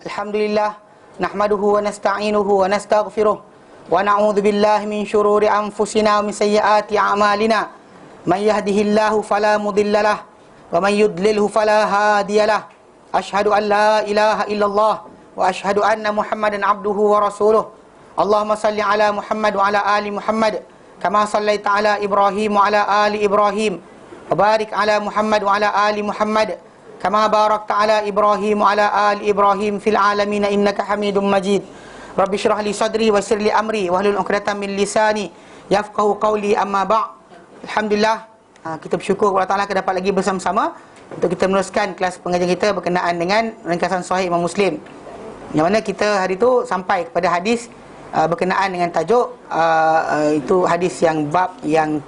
Alhamdulillah, nahmaduhu wa nasta'inuhu wa nastaghfiruh wa na'udzu billahi min syururi anfusina wa min sayyiati a'malina. May yahdihillahu fala mudhillalah wa may yudlilhu fala hadiyalah. Asyhadu an la ilaha illallah wa asyhadu anna Muhammadan abduhu wa rasuluh. Allahumma salli ala Muhammad wa ala ali Muhammad kama sallaita ala Ibrahim wa ala ali Ibrahim. Wa barik ala Muhammad wa ala ali Muhammad kama barakta ala Ibrahim wa ala ali Ibrahim fil alamin innaka Hamidum Majid. Rabbi shrah li sadri wa yassir li amri wahlul 'uqdatam min lisani yafqahu qawli, amma ba'. Alhamdulillah, kita bersyukur kepada Allah Taala kita dapat lagi bersama-sama untuk kita meneruskan kelas pengajian kita berkenaan dengan ringkasan Sahih Imam Muslim. Yang mana kita hari itu sampai kepada hadis berkenaan dengan tajuk itu hadis yang bab yang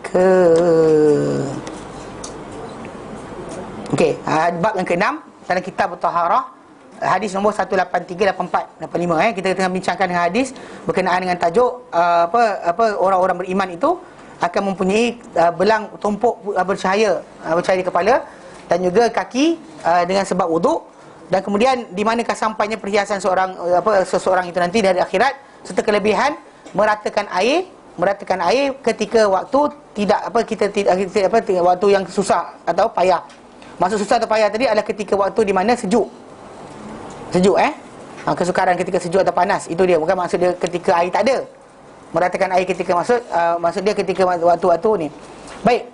bab yang ke-6 dalam kitab Taharah, hadis nombor 183, 84, 85. Kita tengah bincangkan dengan hadis berkenaan dengan tajuk orang-orang beriman itu akan mempunyai belang tumpuk bercahaya di kepala dan juga kaki dengan sebab wuduk, dan kemudian di manakah sampainya perhiasan seseorang itu nanti dari akhirat, serta kelebihan meratakan air ketika waktu waktu yang susah atau payah. Maksud susah atau payah tadi adalah ketika waktu di mana sejuk, kesukaran ketika sejuk atau panas. Itu dia, bukan maksud dia ketika air tak ada. Meratakan air ketika maksud dia ketika waktu-waktu ni. Baik.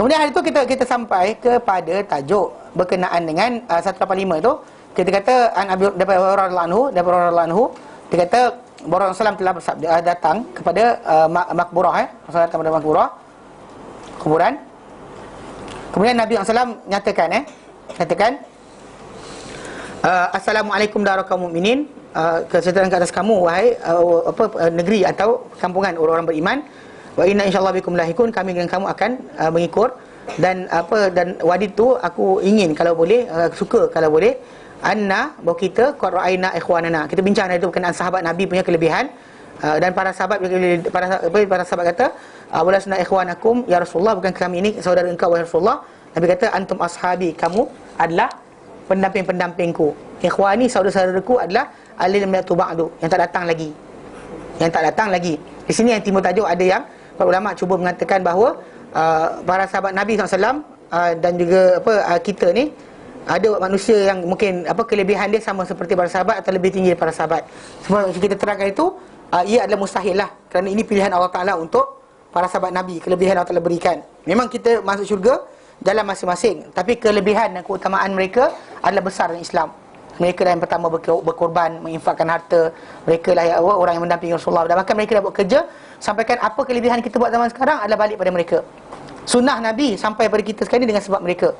Kemudian hari itu kita sampai kepada tajuk berkenaan dengan 185 tu. Kita kata daripada radhiyallahu anhu, dia kata bahawa Rasulullah telah bersabda, datang kepada makburah, Rasulullah datang kepada makburah, kuburan. Kemudian Nabi SAW nyatakan Assalamualaikum darul kaum mukminin, kesejahteraan ke atas kamu wahai negeri atau kampungan orang-orang beriman. Wa inna insyaallah bikum lahikun, kami dengan kamu akan mengikut. Dan wadid tu aku ingin kalau boleh, suka kalau boleh, anna bahawa kita qad ra'aina ikhwanana. Kita bincang dari itu berkenaan sahabat Nabi punya kelebihan. Dan para sahabat kata, walasna ikhwanakum ya Rasulullah, bukan kami ini saudara engkau wahai Rasulullah. Nabi kata, antum ashabi, kamu adalah pendamping-pendampingku. Ikhwani, saudara-saudaraku adalah alladhina yatu ba'du, yang tak datang lagi. Di sini yang timur tajuk ada yang para ulama cuba mengatakan bahawa para sahabat Nabi SAW dan juga kita ni ada manusia yang mungkin kelebihan dia sama seperti para sahabat atau lebih tinggi daripada sahabat. Semua kita terangkan itu ia adalah mustahil lah, kerana ini pilihan Allah Ta'ala untuk para sahabat Nabi. Kelebihan Allah Ta'ala berikan. Memang kita masuk syurga dalam masing-masing, tapi kelebihan dan keutamaan mereka adalah besar dalam Islam. Mereka lah yang pertama berkorban, menginfakkan harta. Mereka lah orang yang mendampingi Rasulullah. Dan bahkan mereka dah buat kerja, sampaikan apa kelebihan kita buat zaman sekarang adalah balik pada mereka. Sunnah Nabi sampai pada kita sekarang ni dengan sebab mereka.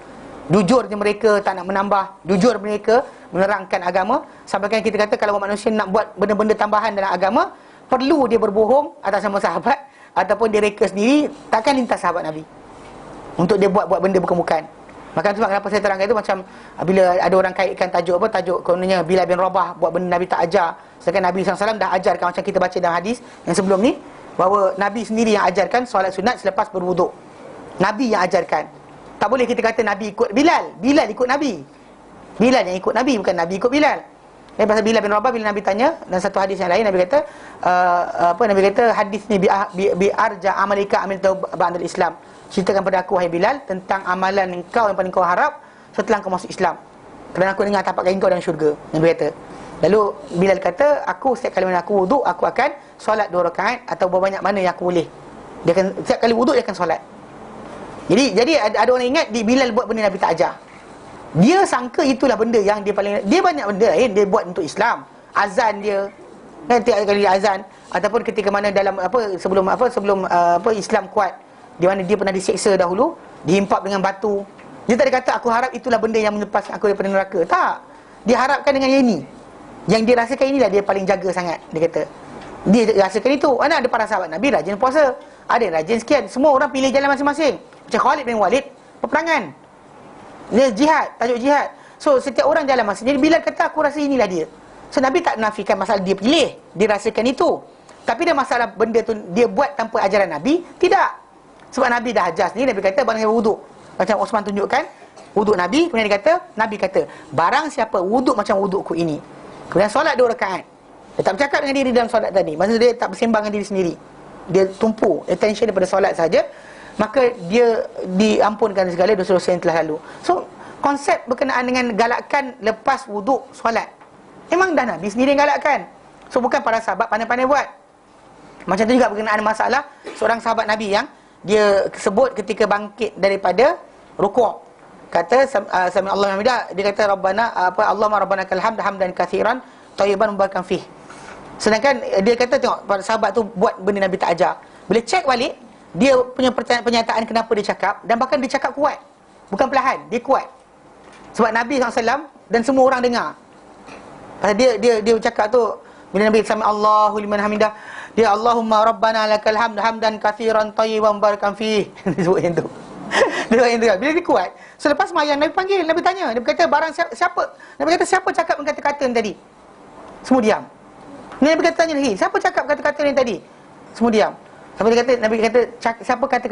Jujurnya mereka, tak nak menambah. Jujur mereka menerangkan agama. Sampaikan kita kata kalau manusia nak buat benda-benda tambahan dalam agama, perlu dia berbohong atas nama sahabat, ataupun dia reka sendiri, takkan lintas sahabat Nabi untuk dia buat benda bukan-bukan. Maka sebab kenapa saya terangkan itu, macam bila ada orang kaitkan tajuk kononnya Bilal bin Rabah buat benda Nabi tak ajar, sedangkan Nabi SAW dah ajarkan, macam kita baca dalam hadis yang sebelum ni, bahawa Nabi sendiri yang ajarkan solat sunat selepas berwuduk. Nabi yang ajarkan. Tak boleh kita kata Nabi ikut Bilal. Bilal ikut Nabi. Bilal yang ikut Nabi, bukan Nabi ikut Bilal. Pasal Bilal bin Rabah, bila Nabi tanya dan satu hadis yang lain, Nabi kata Nabi kata hadis ni bi arja amalika amil ba'dal Islam. Ceritakan pada aku wahai Bilal tentang amalan engkau yang paling kau harap setelah kau masuk Islam, kerana aku dengar tapak kaki kau dalam syurga. Nabi kata. Lalu Bilal kata, aku setiap kali mana aku wuduk, aku akan solat 2 rakaat atau berbanyak mana yang aku boleh. Dia akan setiap kali wuduk dia akan solat. Jadi ada orang ingat Bilal buat benda Nabi tak ajar. Dia sangka itulah benda yang dia banyak benda lain dia buat untuk Islam. Azan dia, tiap kali dia azan, ataupun ketika mana dalam sebelum Islam kuat, di mana dia pernah diseksa dahulu, dihimpap dengan batu. Dia tak ada kata aku harap itulah benda yang melepaskan aku daripada neraka. Tak. Dia harapkan dengan yang ini. Yang dia rasakan inilah dia paling jaga sangat. Dia kata dia rasakan itu. Ada para sahabat Nabi rajin puasa, ada yang rajin sekian. Semua orang pilih jalan masing-masing. Macam Khalid bin Walid, peperangan. Dia jihad, tajuk jihad. So setiap orang jalan masing. Jadi Bilal kata aku rasa inilah dia. So Nabi tak menafikan masalah dia pilih, dia rasakan itu. Tapi dia masalah benda tu dia buat tanpa ajaran Nabi, tidak. Sebab Nabi dah ajar sendiri. Nabi kata barang siapa wuduk, macam Osman tunjukkan wuduk Nabi, kemudian Nabi kata barang siapa wuduk macam wudukku ini, Kemudian solat 2 rakaat. Dia tak bercakap dengan diri dalam solat tadi. Maksudnya dia tak bersembang dengan diri sendiri. Dia tumpu attention daripada solat saja, maka dia diampunkan segala dosa-dosa yang telah lalu. So, konsep berkenaan dengan galakkan lepas wuduk solat, memang dah Nabi sendiri yang galakkan. So, bukan para sahabat pandai-pandai buat. Macam tu juga berkenaan masalah seorang sahabat Nabi yang dia sebut ketika bangkit daripada rukuk. Kata sami Allahu hamidah, dia kata Rabbana Allahumma rabbana kal hamd hamdan katsiran thayyiban mubarakan fih. Sedangkan dia kata tengok para sahabat tu buat benda Nabi tak ajar. Bila cek balik, dia punya pernyataan kenapa dia cakap, dan bahkan dia cakap kuat. Bukan perlahan, dia kuat. Sebab Nabi SAW dan semua orang dengar. Pasal dia cakap tu bila Nabi sami Allahu liman hamidah, dia Allahumma rabbana lakal hamd hamdan katsiran thayyiban mubarakan fih. Dia sebut yang tu. Dia sebut yang tu. Bila dia kuat, so lepas sembahyang Nabi panggil, Nabi tanya, dia berkata barang siapa, Nabi kata siapa cakap kata-kata ni tadi? Semua diam. Nabi kata tanya lagi, siapa cakap kata-kata ni tadi? Semua diam. Sampai Nabi kata siapa kata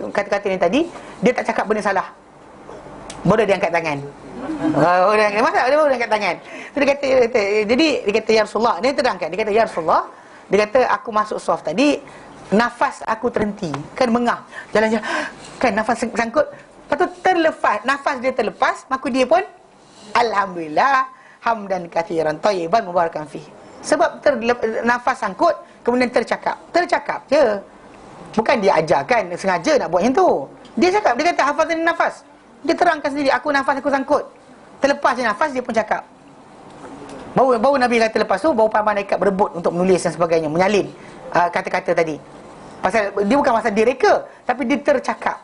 kata-kata ni tadi, dia tak cakap benda salah. Baru dia angkat tangan. Masa dia baru angkat tangan. So, dia kata, jadi dia kata ya Rasulullah, dia terangkan, dia kata ya Rasulullah, dia kata aku masuk soft tadi, nafas aku terhenti, kan mengah, jalan-jalan, kan nafas sangkut, lepas tu terlepas, nafas dia terlepas, maka dia pun alhamdulillah hamdan katsiran thayyiban mubarakan fih. Sebab nafas sangkut, kemudian tercakap je. Bukan dia ajarkan sengaja nak buat yang tu. Dia cakap, dia kata hafazan nafas. Dia terangkan sendiri, nafas aku sangkut. Terlepas je nafas, dia pun cakap. Baru Nabi kata lepas tu, baru para malaikat berebut untuk menulis dan sebagainya, menyalin kata-kata tadi. Pasal dia bukan pasal dia reka, tapi dia tercakap.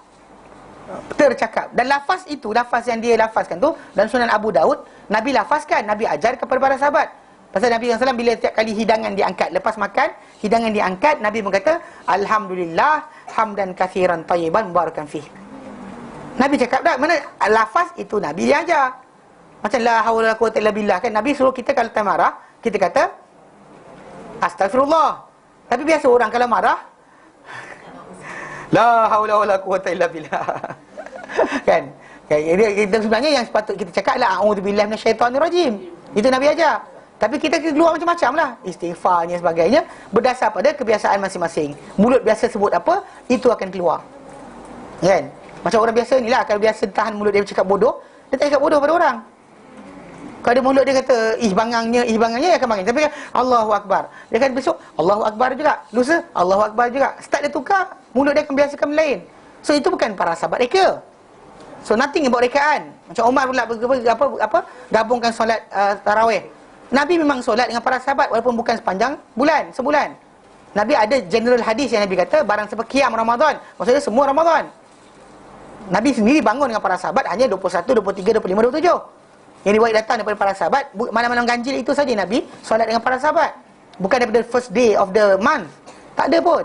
Dan lafaz itu, lafaz yang dia lafazkan tu dalam Sunan Abu Daud, Nabi lafazkan, Nabi ajar kepada para sahabat. Pasal Nabi SAW bila setiap kali hidangan diangkat, lepas makan, hidangan diangkat, Nabi berkata alhamdulillah hamdan katsiran thayyiban mubarakan fih. Nabi cakap dah, mana lafaz itu Nabi dia ajar. Macam la haula wala quwwata illa billah, kan Nabi suruh kita kalau tak marah, kita kata astagfirullah. Tapi biasa orang kalau marah la haula wala quwwata illa billah. Kan? Kita sebenarnya yang sepatut kita cakap adalah a'udzubillahi minasyaitonir rajim. Itu Nabi ajar. Tapi kita keluar macam-macam lah, istighfarnya sebagainya, berdasar pada kebiasaan masing-masing. Mulut biasa sebut apa, itu akan keluar. Kan? Macam orang biasa ni lah, kalau biasa tahan mulut dia bercakap bodoh, dia tak cakap bodoh pada orang. Kalau dia mulut dia kata bangangnya, dia akan bangang. Tapi Allahu Akbar, dia akan besok Allahu Akbar juga, lusa Allahu Akbar juga. Start dia tukar, mulut dia akan biasakan lain. So itu bukan para sahabat reka. So nothing about rekaan. Macam Umar pula gabungkan solat tarawih. Nabi memang solat dengan para sahabat walaupun bukan sepanjang sebulan. Nabi ada general hadis yang Nabi kata barang siapa qiyam Ramadan, maksudnya semua Ramadan. Nabi sendiri bangun dengan para sahabat hanya 21, 23, 25, 27. Yang riwayat datang daripada para sahabat, malam-malam ganjil itu saja Nabi solat dengan para sahabat. Bukan daripada first day of the month. Tak ada pun.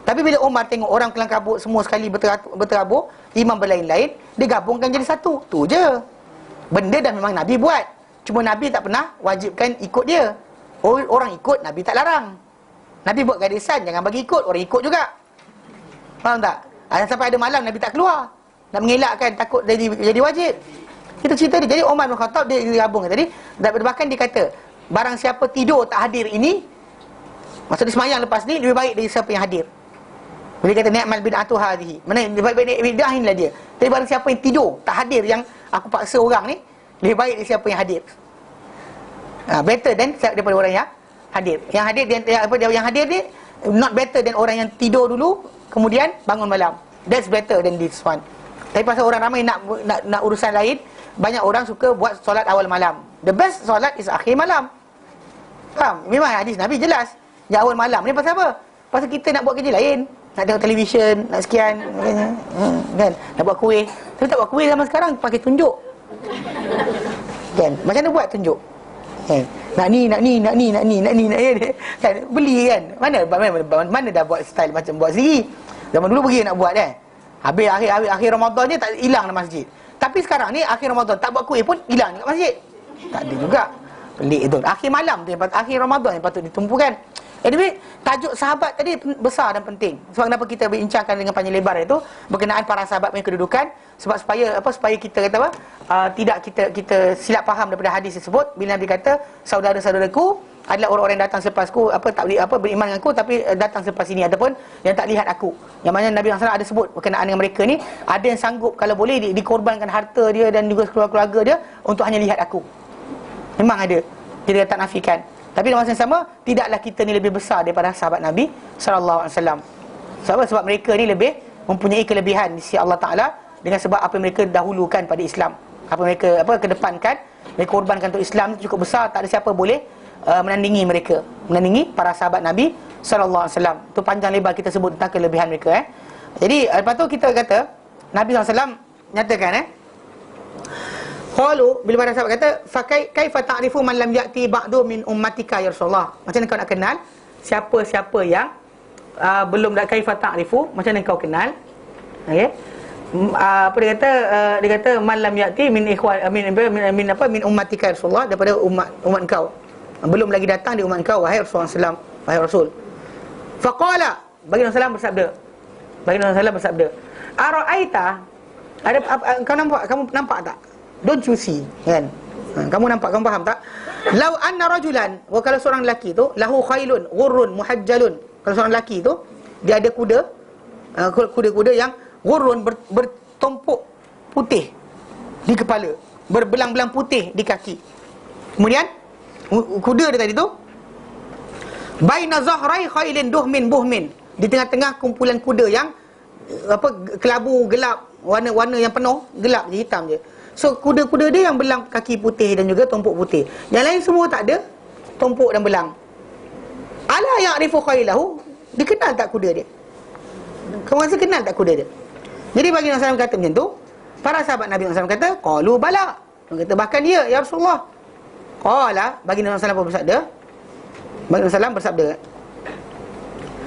Tapi bila Umar tengok orang kelang kabut semua sekali berterabur, imam berlain-lain, dia gabungkan jadi satu. Tu je. Benda dah memang Nabi buat. Cuma Nabi tak pernah wajibkan ikut dia. Orang ikut, Nabi tak larang. Nabi buat gadisan, jangan bagi ikut, orang ikut juga. Faham tak? Sampai ada malam Nabi tak keluar, nak mengelakkan, takut jadi wajib. Itu cerita dia. Jadi Umar bin Khattab dia gabung tadi. Bahkan dia kata, barang siapa tidur tak hadir ini, maksudnya semayang lepas ni, lebih baik dari siapa yang hadir. Bila kata ni'mal bid'atu hadhihi, mana lebih baik bid'ah inilah dia. Tapi barang siapa yang tidur tak hadir, yang aku paksa orang ni, lebih baik dari siapa yang hadir. Better than daripada orang yang hadir. Yang hadir ni not better than orang yang tidur dulu kemudian bangun malam. That's better than this one. Tapi pasal orang ramai nak urusan lain, banyak orang suka buat solat awal malam. The best solat is akhir malam. Faham? Memang hadis Nabi jelas. Yang awal malam ni pasal apa? Pasal kita nak buat kerja lain, nak tengok televisyen, nak sekian, kan? Nak buat kuih. Tapi tak buat kuih zaman sekarang, pakai tunjuk. Kan? Macam mana buat tunjuk? Kan? Nak ni kan? Beli kan? Mana dah buat style macam buat sendiri. Zaman dulu pergi nak buat kan? Habis akhir Ramadan ni tak hilang dalam masjid. Tapi sekarang ni akhir Ramadan tak buat kuih pun hilang dekat masjid. Tak ada juga. Pelik tu. Akhir malam tu akhir Ramadan yang patut ditumpukan. Anyway, tajuk sahabat tadi besar dan penting. Sebab kenapa kita bincangkan dengan panjang lebar itu berkenaan para sahabat punya kedudukan, sebab supaya kita kata apa? Tidak kita silap faham daripada hadis tersebut bila Nabi kata saudara-saudaraku adalah orang-orang yang datang selepasku, beriman dengan aku tapi datang selepas ini, ataupun yang tak lihat aku. Yang mana Nabi SAW ada sebut berkenaan dengan mereka ni, ada yang sanggup kalau boleh dikorbankan harta dia dan juga keluarga dia untuk hanya lihat aku. Memang ada. Dia tak nafikan. Tapi dalam masa yang sama, tidaklah kita ni lebih besar daripada sahabat Nabi SAW. Sebab mereka ni lebih mempunyai kelebihan di sisi Allah Ta'ala dengan sebab apa yang mereka dahulukan pada Islam. Apa mereka kedepankan, mereka korbankan untuk Islam cukup besar, tak ada siapa boleh menandingi mereka, menandingi para sahabat Nabi SAW. Itu panjang lebar kita sebut tentang kelebihan mereka. Jadi lepas tu kita kata Nabi SAW nyatakan qalu, bila para sahabat kata kaifa ta'rifu man lam ya'ti ba'du min ummatika ya Rasulullah, macam mana kau nak kenal siapa-siapa yang belum dak kaifa ta'rifu, macam mana kau kenal? Okey, apa dia kata man lam ya'ti min ikhwan min ummatika ya Rasulullah, daripada umat kau, belum lagi datang di umat kau wahai Rasulullah, wahai Rasul. Faqala, bagi Rasulullah bersabda, ara'aita, ada kamu nampak tak? Don't you see, kan? Kamu nampak, kamu faham tak? Lau anna rajulan, kalau seorang lelaki tu lahu khailun ghurrun muhajjalun, kalau seorang lelaki tu dia ada kuda-kuda yang ghurrun, bertumpuk putih di kepala, berbelang-belang putih di kaki. Kemudian kuda dia tadi tu baina zahrai khailin duhmin buhmin, di tengah-tengah kumpulan kuda yang kelabu gelap, warna-warna yang penuh gelap je, hitam je. So kuda-kuda dia yang belang kaki putih dan juga tumpuk putih. Yang lain semua tak ada tumpuk dan belang. Ala ya'rifu khailahu, dikenal tak kuda dia? Kamu rasa kenal tak kuda dia? Jadi bagi Nabi SAW kata macam tu, para sahabat Nabi SAW kata qalu bala, dia kata bahkan dia ya Rasulullah. Qala, bagi Nabi SAW bersabda,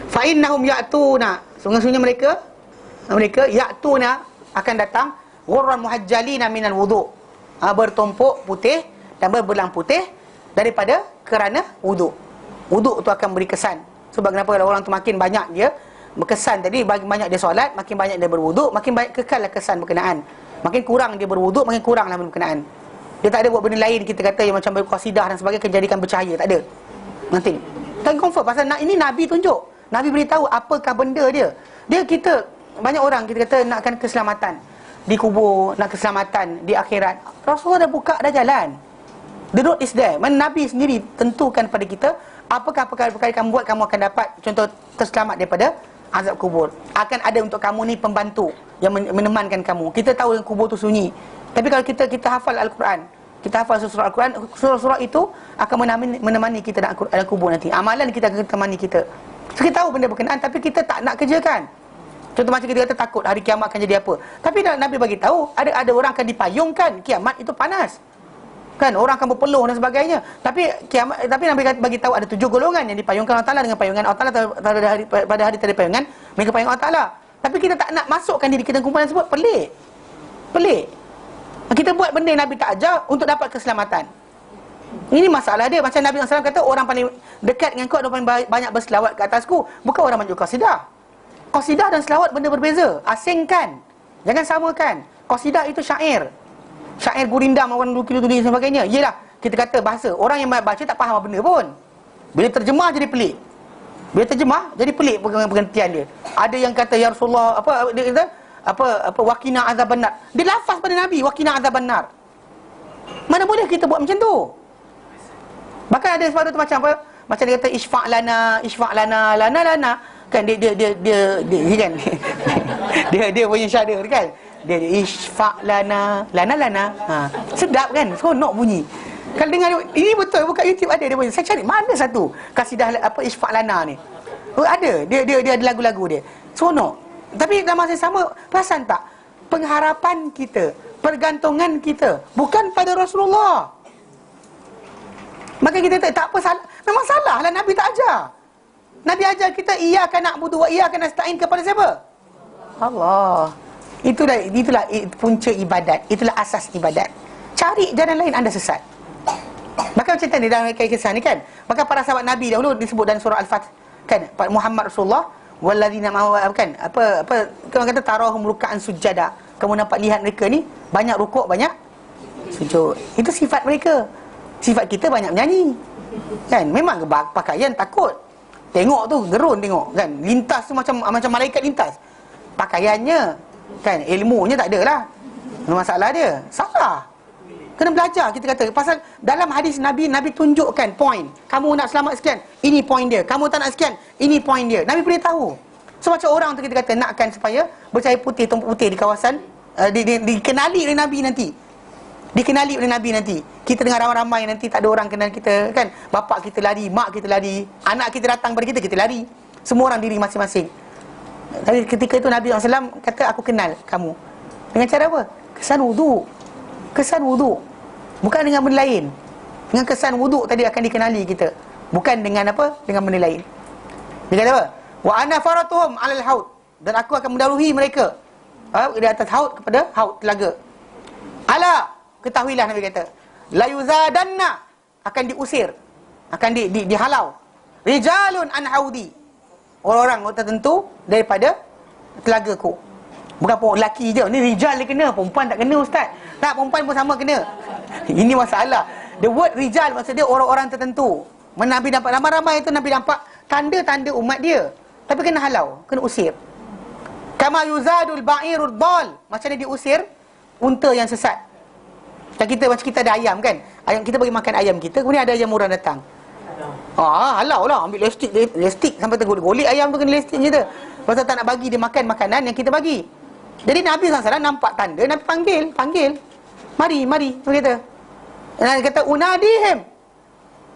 fa innahum ya'tuna, sungguh-sungguhnya mereka ya'tuna akan datang ghurran muhajjalina minal wudu', bertumpuk putih dan berbelang putih daripada kerana wudu'. Wudu' tu akan beri kesan. Sebab kenapa kalau orang tu makin banyak dia berkesan tadi, bagi banyak dia solat, makin banyak dia berwudu', makin banyak kekallah kesan berkenaan. Makin kurang dia berwudu', makin kuranglah berkenaan. Dia tak ada buat benda lain kita kata yang macam berqasidah dan sebagainya akan jadikan bercahaya, tak ada. Nanti tak confirm pasal ini Nabi tunjuk. Nabi beritahu apakah benda dia. Kita banyak orang kita kata nakkan keselamatan di kubur, nak keselamatan di akhirat. Rasulullah dah buka dah jalan. The road is there. Nabi sendiri tentukan pada kita apakah perkara-perkara kamu buat, kamu akan dapat contoh terselamat daripada azab kubur. Akan ada untuk kamu ni pembantu yang menemankan kamu. Kita tahu yang kubur tu sunyi. Tapi kalau kita hafal Al-Quran, kita hafal surah Al-Quran, surah-surah itu akan menemani kita dalam kubur nanti. Amalan kita akan menemani kita. So, kita tahu benda berkenaan tapi kita tak nak kerjakan. Contoh macam kita kata takut hari kiamat akan jadi apa. Tapi Nabi bagi tahu ada orang akan dipayungkan, kiamat itu panas. Kan orang akan berpeluh dan sebagainya. Tapi Nabi bagi tahu ada 7 golongan yang dipayungkan Allah Taala dengan payungan Allah Taala pada hari tadi payungan, mereka payung Allah Taala. Tapi kita tak nak masukkan diri kita dalam kumpulan tersebut, pelik. Kita buat benda yang Nabi tak ajar untuk dapat keselamatan. Ini masalah dia. Macam Nabi SAW kata orang paling dekat dengan kau, orang paling banyak berselawat ke atasku, bukan orang banyak qasidah. Qasidah dan selawat benda berbeza. Asingkan, jangan samakan. Qasidah itu syair gurindam, orang tulis dan sebagainya. Yelah, kita kata bahasa, orang yang baca tak faham apa benda pun. Bila terjemah jadi pelik. Pengertian dia. Ada yang kata ya Rasulullah, dia kata waqina azabannar. Dia lafaz pada Nabi waqina azabannar. Mana boleh kita buat macam tu? Bahkan ada sesuatu tu macam apa? Macam dia kata isfa' lana. Kan dia kan. dia punya syair kan. Dia isfa' lana. Sedap kan? Seronok bunyi. Kalau dengar ini betul, buka YouTube ada dia punya. Saya cari mana satu kasidah isfa' lana ni. Ada. Dia ada lagu-lagu dia. Seronok. Tapi dalam masa yang sama, perasan tak? Pengharapan kita, pergantungan kita bukan pada Rasulullah. Maka kita tak apa salah. Memang salah lah Nabi tak ajar. Nabi ajar kita iyyaka na'budu wa iyyaka nasta'in kepada siapa? Allah. Itulah punca ibadat. Itulah asas ibadat. Cari jalan lain anda sesat. Maka Maka macam ni dalam kisah ni kan. Maka para sahabat Nabi dahulu disebut dalam surah Al-Fath kan, Muhammad Rasulullah walladzina ma'ahu kan, apa orang kata tarahum ruk'an sujada. Kamu nampak lihat mereka ni banyak rukuk, banyak sujud. Itu sifat mereka. Sifat kita banyak menyanyi. Kan? Memang pakaian takut. Tengok tu gerun tengok kan. Lintas tu macam malaikat lintas. Pakaiannya kan, ilmunya tak ada lah. Masalah dia. Salah. Kena belajar kita kata. Pasal dalam hadis Nabi tunjukkan point. Kamu nak selamat sekian, ini point dia. Kamu tak nak sekian, ini point dia. Nabi beritahu. So macam orang tu kita kata nakkan supaya bercahaya putih, tumpuk putih di kawasan dikenali oleh Nabi nanti. Dikenali oleh Nabi nanti. Kita dengar ramai-ramai nanti tak ada orang kenal kita kan. Bapak kita lari, mak kita lari, anak kita datang pada kita lari. Semua orang diri masing-masing. Tapi ketika itu Nabi SAW kata, aku kenal kamu. Dengan cara apa? Kesan wuduk. Kesan wuduk. Bukan dengan benda lain. Dengan kesan wuduk tadi akan dikenali kita. Bukan dengan apa? Dengan benda lain. Dia kata apa? Wa ana faratuhum 'alal haud, dan aku akan mendahului mereka di atas haud, kepada haud telaga. Ala, ketahuilah Nabi kata, la yuzadanna, akan diusir, akan dihalau. Rijalun an haudi, orang-orang tertentu daripada telagaku. Bukan pun lelaki je, ni rijal dia kena, perempuan tak kena ustaz. Tak, perempuan pun sama kena. Ini masalah. The word rijal maksud dia orang-orang tertentu. Nabi nampak ramai-ramai itu, Nabi nampak tanda-tanda umat dia. Tapi kena halau, kena usir. Kama yuzadul ba'irud dal, macam dia diusir unta yang sesat. Macam kita ada ayam kan, ayam kita bagi makan ayam kita, kemudian ada ayam orang datang. Halau lah, ambil lestik sampai tergolek ayam tu, kena lestik je tu. Pasal tak nak bagi dia makan makanan yang kita bagi. Jadi Nabi SAW nampak tanda, Nabi panggil. Mari, dia kata. Nabi kata, unadihim,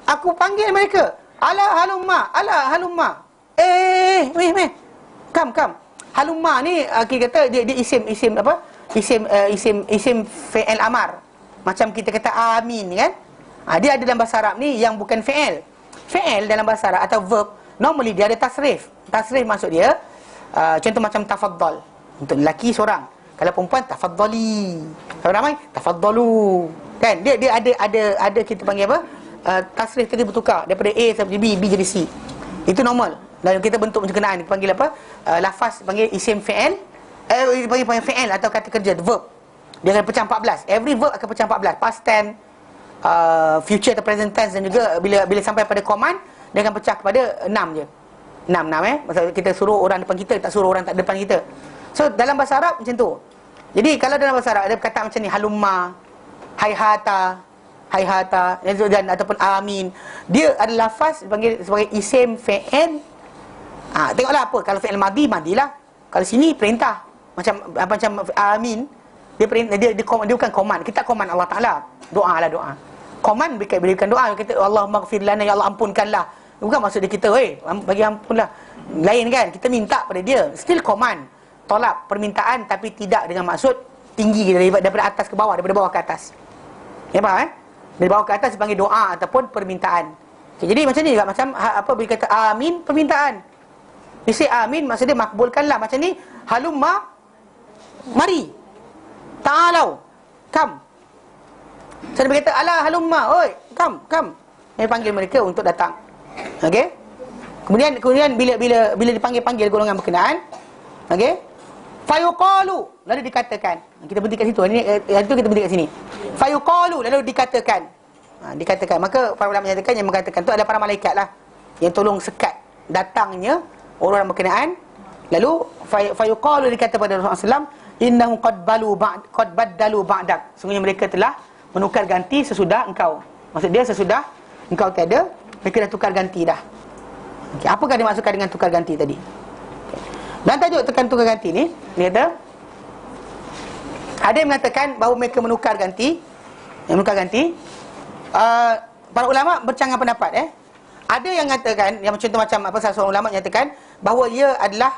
aku panggil mereka. Ala halumma. Meh. Kam. Halumma ni kita kata dia isim apa? Isim fi'il amar. Macam kita kata amin kan? Dia ada dalam bahasa Arab ni yang bukan fi'il. Fi'il dalam bahasa Arab atau verb normally dia ada tasrif. Tasrif maksud dia contoh macam tafaddal. Untuk lelaki seorang. Kalau perempuan tafaddali. Kalau ramai tafaddalu. Kan? Dia ada kita panggil apa? Tasrif tadi bertukar daripada A sampai B jadi C. Itu normal. Dan kita bentuk penkenaan panggil apa? Lafaz panggil isim fi'il. Panggil fi'il atau kata kerja, verb. Dia akan pecah 14. Every verb akan pecah 14. Past tense, future atau present tense, dan juga bila sampai pada command dia akan pecah kepada 6 je. 6 Maksud kita suruh orang depan kita, tak suruh orang tak depan kita. So dalam bahasa Arab macam tu. Jadi kalau dalam bahasa Arab ada perkataan macam ni, halumma, hayhata dan ataupun amin, dia ada lafaz dipanggil sebagai isim fi'il. Tengoklah apa, kalau fi'il madhi, madilah. Kalau sini perintah. Macam amin, dia perintah, dia bukan command. Kita command Allah Taala. Doa. Command berikan doa. Kita Allahumma ighfir lana, ya Allah ampunkanlah. Bukan maksud dia kita, bagi ampunlah. Lain kan, kita minta pada dia. Still command. Tolak permintaan, tapi tidak dengan maksud tinggi daripada atas ke bawah, daripada bawah ke atas. Ya faham Dari bawah ke atas dipanggil doa ataupun permintaan. Jadi macam ni juga, macam bila kata amin, permintaan. Dia say amin, maksud dia makbulkanlah. Macam ni, halumma, mari. Ta'alau, come. So dia kata, ala halumma, oi, come. Dia panggil mereka untuk datang. Okey. Kemudian bila dipanggil golongan berkenaan, okey, fayuqalu, lalu dikatakan. Kita berhenti kat situ. Itu kita berhenti kat sini. Fayuqalu, lalu dikatakan. Dikatakan. Maka para ulama menyatakan, yang mengatakan tu adalah para malaikat lah, yang tolong sekat datangnya orang berkenaan. Lalu fayuqalu, dikata pada Rasulullah SAW, innahum qad baddalu ba'dak, sungguhnya mereka telah menukar ganti sesudah engkau. Maksud dia sesudah engkau tiada, mereka dah tukar ganti dah. Okay, apakah dimaksudkan dengan tukar ganti tadi? Dan tajuk tekan tukar ganti ni, dia kata ada yang mengatakan bahawa mereka menukar ganti. Para ulama bercanggah pendapat. Ada yang mengatakan, yang contoh macam salah seorang ulama menyatakan bahawa ia adalah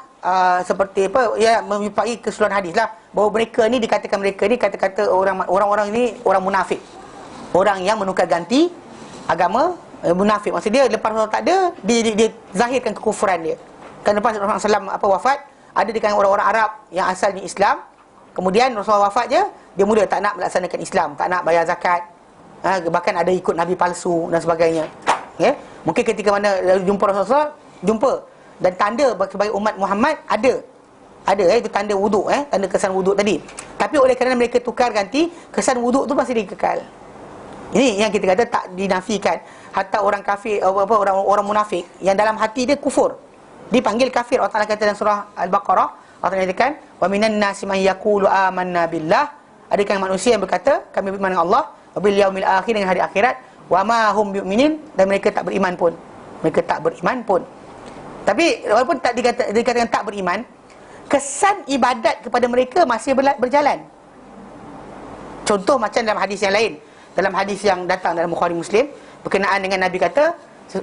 seperti apa, ia menyerupai keseluruhan hadis lah, bahawa mereka ni dikatakan mereka ni kata-kata orang-orang ini orang munafik, orang yang menukar ganti agama, munafik. Maksud dia lepas Rasulullah tak ada, dia zahirkan kekufuran dia. Kan lepas Rasulullah SAW wafat, ada di kalangan orang-orang Arab yang asalnya Islam, kemudian Rasulullah wafat je, dia mula tak nak melaksanakan Islam, tak nak bayar zakat, Bahkan ada ikut Nabi palsu dan sebagainya. Mungkin ketika mana jumpa Rasulullah, jumpa. Dan tanda bagi umat Muhammad ada itu tanda wuduk, tanda kesan wuduk tadi. Tapi oleh kerana mereka tukar ganti, kesan wuduk tu masih dikekal. Ini yang kita kata tak dinafikan. Hatta orang kafir, orang munafik yang dalam hati dia kufur, dipanggil kafir. Allah Taala kata dalam surah Al-Baqarah, Allah Taala nyatakan, wa minan nasi man yaqulu amanna billah. Adakah manusia yang berkata kami beriman dengan Allah, wa bil yaumil akhir, dengan hari akhirat, wa ma hum bi'minin, dan mereka tak beriman pun. Mereka tak beriman pun. Tapi walaupun tak dikatakan tak beriman, kesan ibadat kepada mereka masih berjalan. Contoh macam dalam hadis yang lain, dalam hadis yang datang dalam Bukhari Muslim, berkenaan dengan Nabi kata,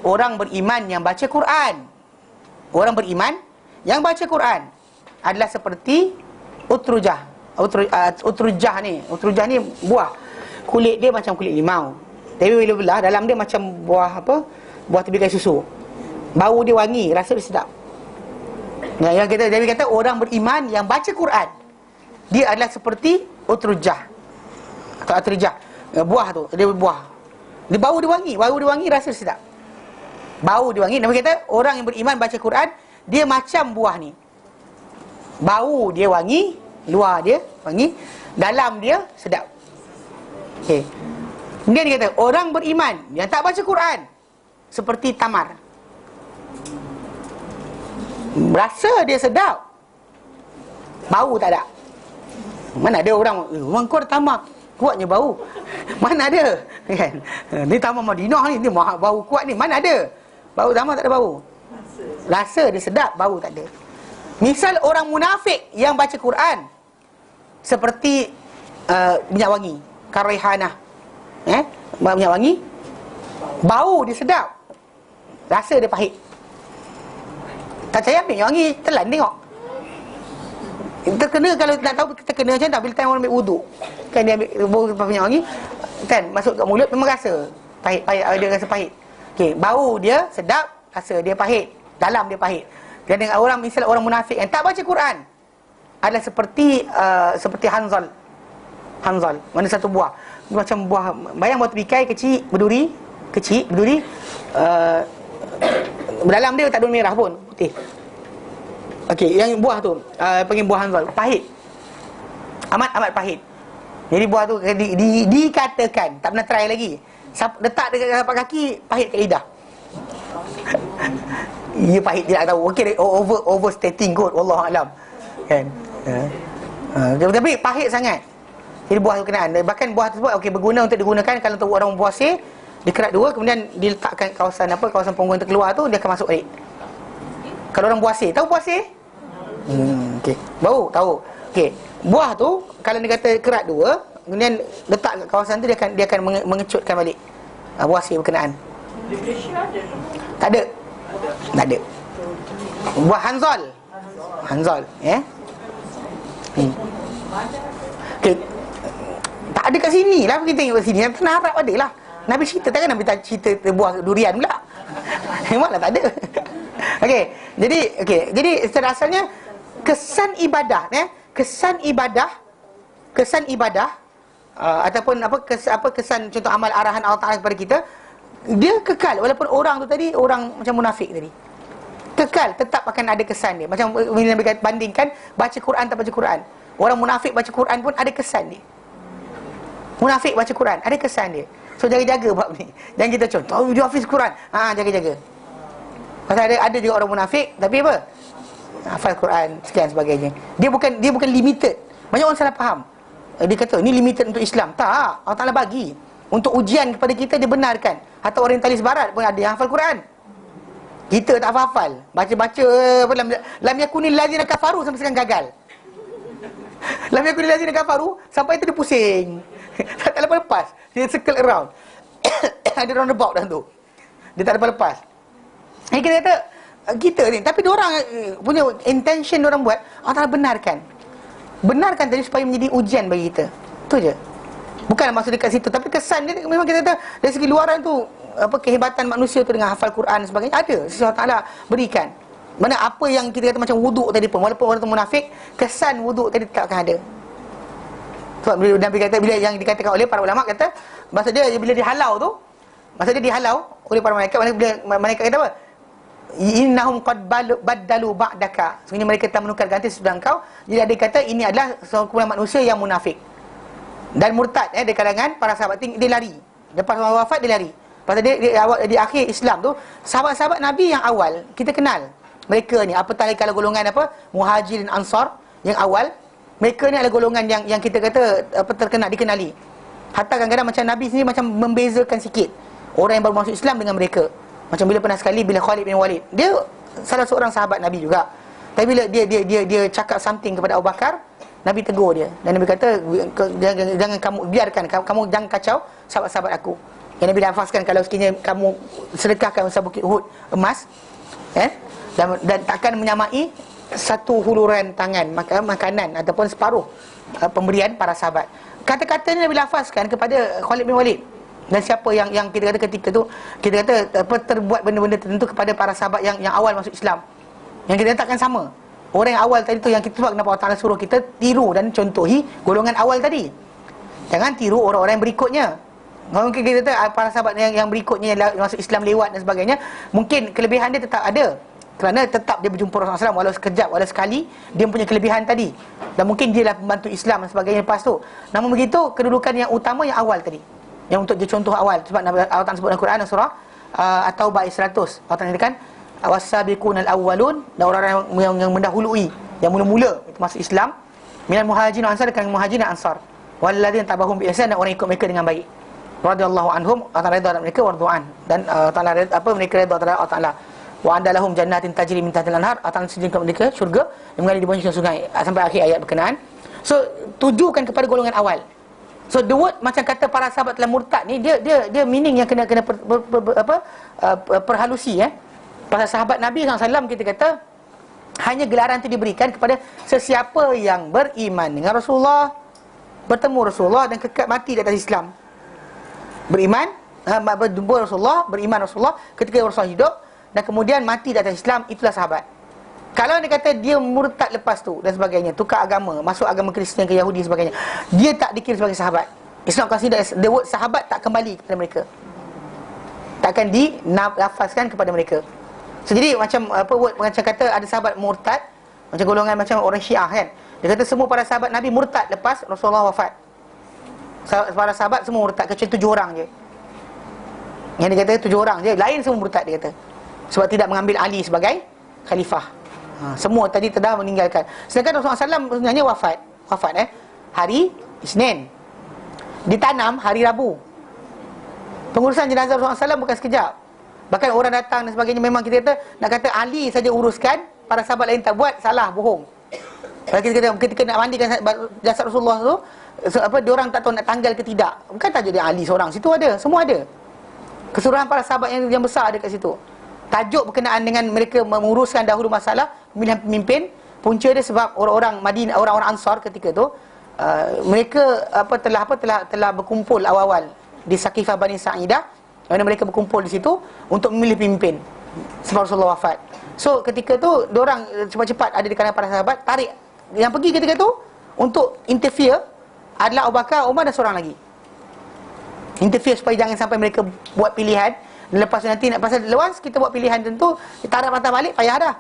orang beriman yang baca Quran, orang beriman yang baca Quran adalah seperti utrujah. Utrujah ni buah, kulit dia macam kulit limau, tapi bila belah dalam dia macam buah buah tebikai susu. Bau dia wangi, rasa dia sedap. Yang kita Nabi kata orang beriman yang baca Quran, dia adalah seperti utrujah atau atrujah. Buah tu, dia buah. Dia bau dia wangi, rasa sedap. Bau dia wangi. Nabi kata orang yang beriman baca Quran, dia macam buah ni. Bau dia wangi, luar dia wangi, dalam dia sedap. Okey. Kemudian dia kata orang beriman yang tak baca Quran seperti tamar. Rasa dia sedap, bau tak ada. Mana ada orang kau ada tamar kuatnya bau. Mana ada, kan? Ni tamar Madinah ni bau kuat ni. Mana ada? Bau tamar tak ada bau. Rasa dia sedap, bau tak ada. Misal orang munafik yang baca Quran seperti minyak wangi, karaihanah. Minyak wangi, bau dia sedap, rasa dia pahit. Tak percaya minyak wangi, telan tengok. Terkena, kalau nak tahu terkena macam tak, bila time orang ambil wuduk, kan dia ambil bau minyak wangi, kan masuk kat mulut memang rasa pahit, dia rasa pahit. Okey, bau dia sedap, rasa dia pahit, dalam dia pahit. Dan dengan orang, misalnya orang munafik yang tak baca Quran adalah seperti hanzal. Mana satu buah, macam buah, bayang buah tebikai kecil, berduri, dalam dia tak ada merah pun, putih. Okey, yang buah tu panggil buah hanzal, pahit. Amat pahit. Jadi buah tu dikatakan, tak pernah try lagi, letak dekat tapak kaki, pahit kat lidah. Ia pahit, dia tak tahu. Okey, overstating kot, wallahu alam, kan. Tapi pahit sangat. Jadi buah tu kenaan. Bahkan buah tersebut berguna untuk digunakan kalau untuk orang puasa, dikerat dua, kemudian diletakkan kawasan punggung terkeluar tu, dia akan masuk balik. Kalau orang puasa, tahu puasa? Okey. Bau, tahu. Okey. Buah tu kalau dia kata kerat dua, kemudian letak kat kawasan tu, dia akan mengecutkan balik puasa berkenaan. Di Malaysia ada? Tak ada. Tak ada. Buah hanzal, Okey. Tak ada kat sini lah, kita tengok kat sini. Yang Tanah Arab ada lah. Nabi cerita, takkan Nabi cerita buah durian pula. Memanglah tak ada. Okey. Jadi secara asalnya kesan ibadah, kesan ibadah ataupun kesan contoh amal arahan Allah Taala kepada kita, dia kekal. Walaupun orang tu tadi orang macam munafik tadi, kekal, tetap akan ada kesan dia. Macam bila Nabi bandingkan baca Quran tak baca Quran, orang munafik baca Quran pun ada kesan dia. Munafik baca Quran ada kesan dia. So jaga-jaga bab ni. Jangan kita contoh dia hafiz Quran, jaga-jaga. Pasal ada juga orang munafik tapi apa? Hafal Quran sekian sebagainya. Dia bukan limited. Banyak orang salah faham. Dia kata ni limited untuk Islam. Tak, Allah Taala bagi untuk ujian kepada kita, dia benarkan. Atau orientalis barat pun ada yang hafal Quran. Kita tak hafal. Baca-baca lam yakunil ladzina kafaru sampai sekarang gagal. Lam yakunil ladzina kafaru sampai itu dia pusing. Tak lepas. Dia circle around. Ada roundabout dalam tu. Dia tak lepas. Kita kata kita ni, tapi diorang punya intention diorang buat, Allah Taala benarkan tadi supaya menjadi ujian bagi kita. Tu je. Bukan maksud dekat situ, tapi kesan dia memang kita kata dari segi luaran tu, kehebatan manusia tu dengan hafal Quran dan sebagainya ada. Allah Taala berikan. Mana apa yang kita kata macam wuduk tadi pun, walaupun orang tu munafik, kesan wuduk tadi tak akan ada. Sebab Nabi kata, bila yang dikatakan oleh para ulama kata Maksud dia bila dihalau tu, maksud dia dihalau oleh para malaikat. Malaikat kata apa? Innahum qad baddalu ba'daka. Sebenarnya mereka telah menukar ganti sesudah engkau. Jadi ada kata ini adalah sekumpulan manusia yang munafik dan murtad di kalangan para sahabat. Dia lari. Lepas wafat dia lari. Pasal dia di akhir Islam tu, sahabat-sahabat Nabi yang awal kita kenal. Mereka ni apatah kalau golongan apa? Muhajirin Ansar yang awal. Mereka ni adalah golongan yang kita kata apa, terkenal, dikenali. Hatta kadang-kadang macam Nabi sendiri macam membezakan sikit orang yang baru masuk Islam dengan mereka. Macam bila pernah sekali bila Khalid bin Walid, dia salah seorang sahabat Nabi juga. Tapi bila dia cakap something kepada Abu Bakar, Nabi tegur dia. Dan Nabi kata, jangan kamu biarkan, kamu jangan kacau sahabat-sahabat aku. Yang Nabi lafazkan, kalau sekiranya kamu sedekahkan besar bukit Uhud emas, dan takkan menyamai satu huluran tangan makanan ataupun separuh pemberian para sahabat. Kata-kata ni Nabi lafazkan kepada Khalid bin Walid. Dan siapa yang kita kata ketika tu, kita kata apa, terbuat benda-benda tertentu kepada para sahabat yang awal masuk Islam, yang kita takkan sama. Orang yang awal tadi tu, yang kita sebab kenapa Allah Ta'ala suruh kita tiru dan contohi golongan awal tadi. Jangan tiru orang-orang yang berikutnya. Mungkin kita kata para sahabat yang berikutnya yang masuk Islam lewat dan sebagainya, mungkin kelebihan dia tetap ada, kerana tetap dia berjumpa Rasulullah SAW, walau sekejap, walau sekali, dia mempunyai kelebihan tadi. Dan mungkin dia lah pembantu Islam dan sebagainya lepas tu. Namun begitu, kedudukan yang utama yang awal tadi, yang untuk dia contoh awal. Sebab Allah Ta'ala sebut dalam Quran surah At-Taubah ayat 100, Allah Ta'ala katakan was-sabiqunal awwalun, dan orang-orang yang mendahului, yang mula-mula itu masuk Islam, minal muhajirin wal ansar, dengan muhajirin dan ansar, walladzina tabahum bi ihsan, dan orang ikut mereka dengan baik, radhiyallahu anhum, Allah Ta'ala redha mereka, wardu'an, dan Allah Ta'ala apa, mereka redha Allah Ta'ala, wa andalahum jannatin tajri min tahtiha al-anhar, Allah Ta'ala sediakan mereka syurga yang mengalir di bawahnya sungai, sampai akhir ayat berkenaan. So tujukan kepada golongan awal. So the word macam kata para sahabat telah murtad ni, dia meaning yang kena perhalusi Pasal sahabat Nabi SAW, kita kata hanya gelaran itu diberikan kepada sesiapa yang beriman dengan Rasulullah, bertemu Rasulullah dan kekal mati di atas Islam. Beriman, berjumpa Rasulullah, beriman Rasulullah ketika Rasulullah hidup, dan kemudian mati di atas Islam, itulah sahabat. Kalau dia kata dia murtad lepas tu dan sebagainya, tukar agama, masuk agama Kristian ke Yahudi sebagainya, dia tak dikira sebagai sahabat. Islam consider the word sahabat tak kembali kepada mereka, takkan dilafazkan kepada mereka. So, jadi macam apa word, macam kata ada sahabat murtad, macam golongan macam orang Syiah kan. Dia kata semua para sahabat Nabi murtad lepas Rasulullah wafat. Para sahabat semua murtad kecuali 7 orang je. Yang dia kata 7 orang je, lain semua murtad dia kata. Sebab tidak mengambil Ali sebagai khalifah. Semua tadi telah meninggalkan. Sedangkan Rasulullah SAW sebenarnya wafat hari Isnin, ditanam hari Rabu. Pengurusan jenazah Rasulullah SAW bukan sekejap. Bahkan orang datang dan sebagainya, memang kita kata nak kata Ali saja uruskan, para sahabat lain tak buat, salah, bohong. Kalau kita kata ketika nak mandikan jasad Rasulullah tu, diorang tak tahu nak tanggal ke tidak. Bukan tajuk dia Ali seorang, situ ada, semua ada. Keseluruhan para sahabat yang besar ada kat situ. Tajuk berkenaan dengan mereka menguruskan dahulu masalah pemilihan pemimpin. Punca dia sebab orang-orang Madinah, orang-orang Ansar ketika tu, mereka telah berkumpul awal-awal di Saqifah Bani Sa'idah, mana mereka berkumpul di situ untuk memilih pemimpin sebab Rasulullah wafat. So ketika tu diorang cepat-cepat ada di kalangan para sahabat tarik. Yang pergi ketika tu untuk interfere adalah Abu Bakar, Umar dan seorang lagi. Interfere supaya jangan sampai mereka buat pilihan. Lepas nanti nak pasal lepas kita buat pilihan tentu, kita harap patah balik, payah dah.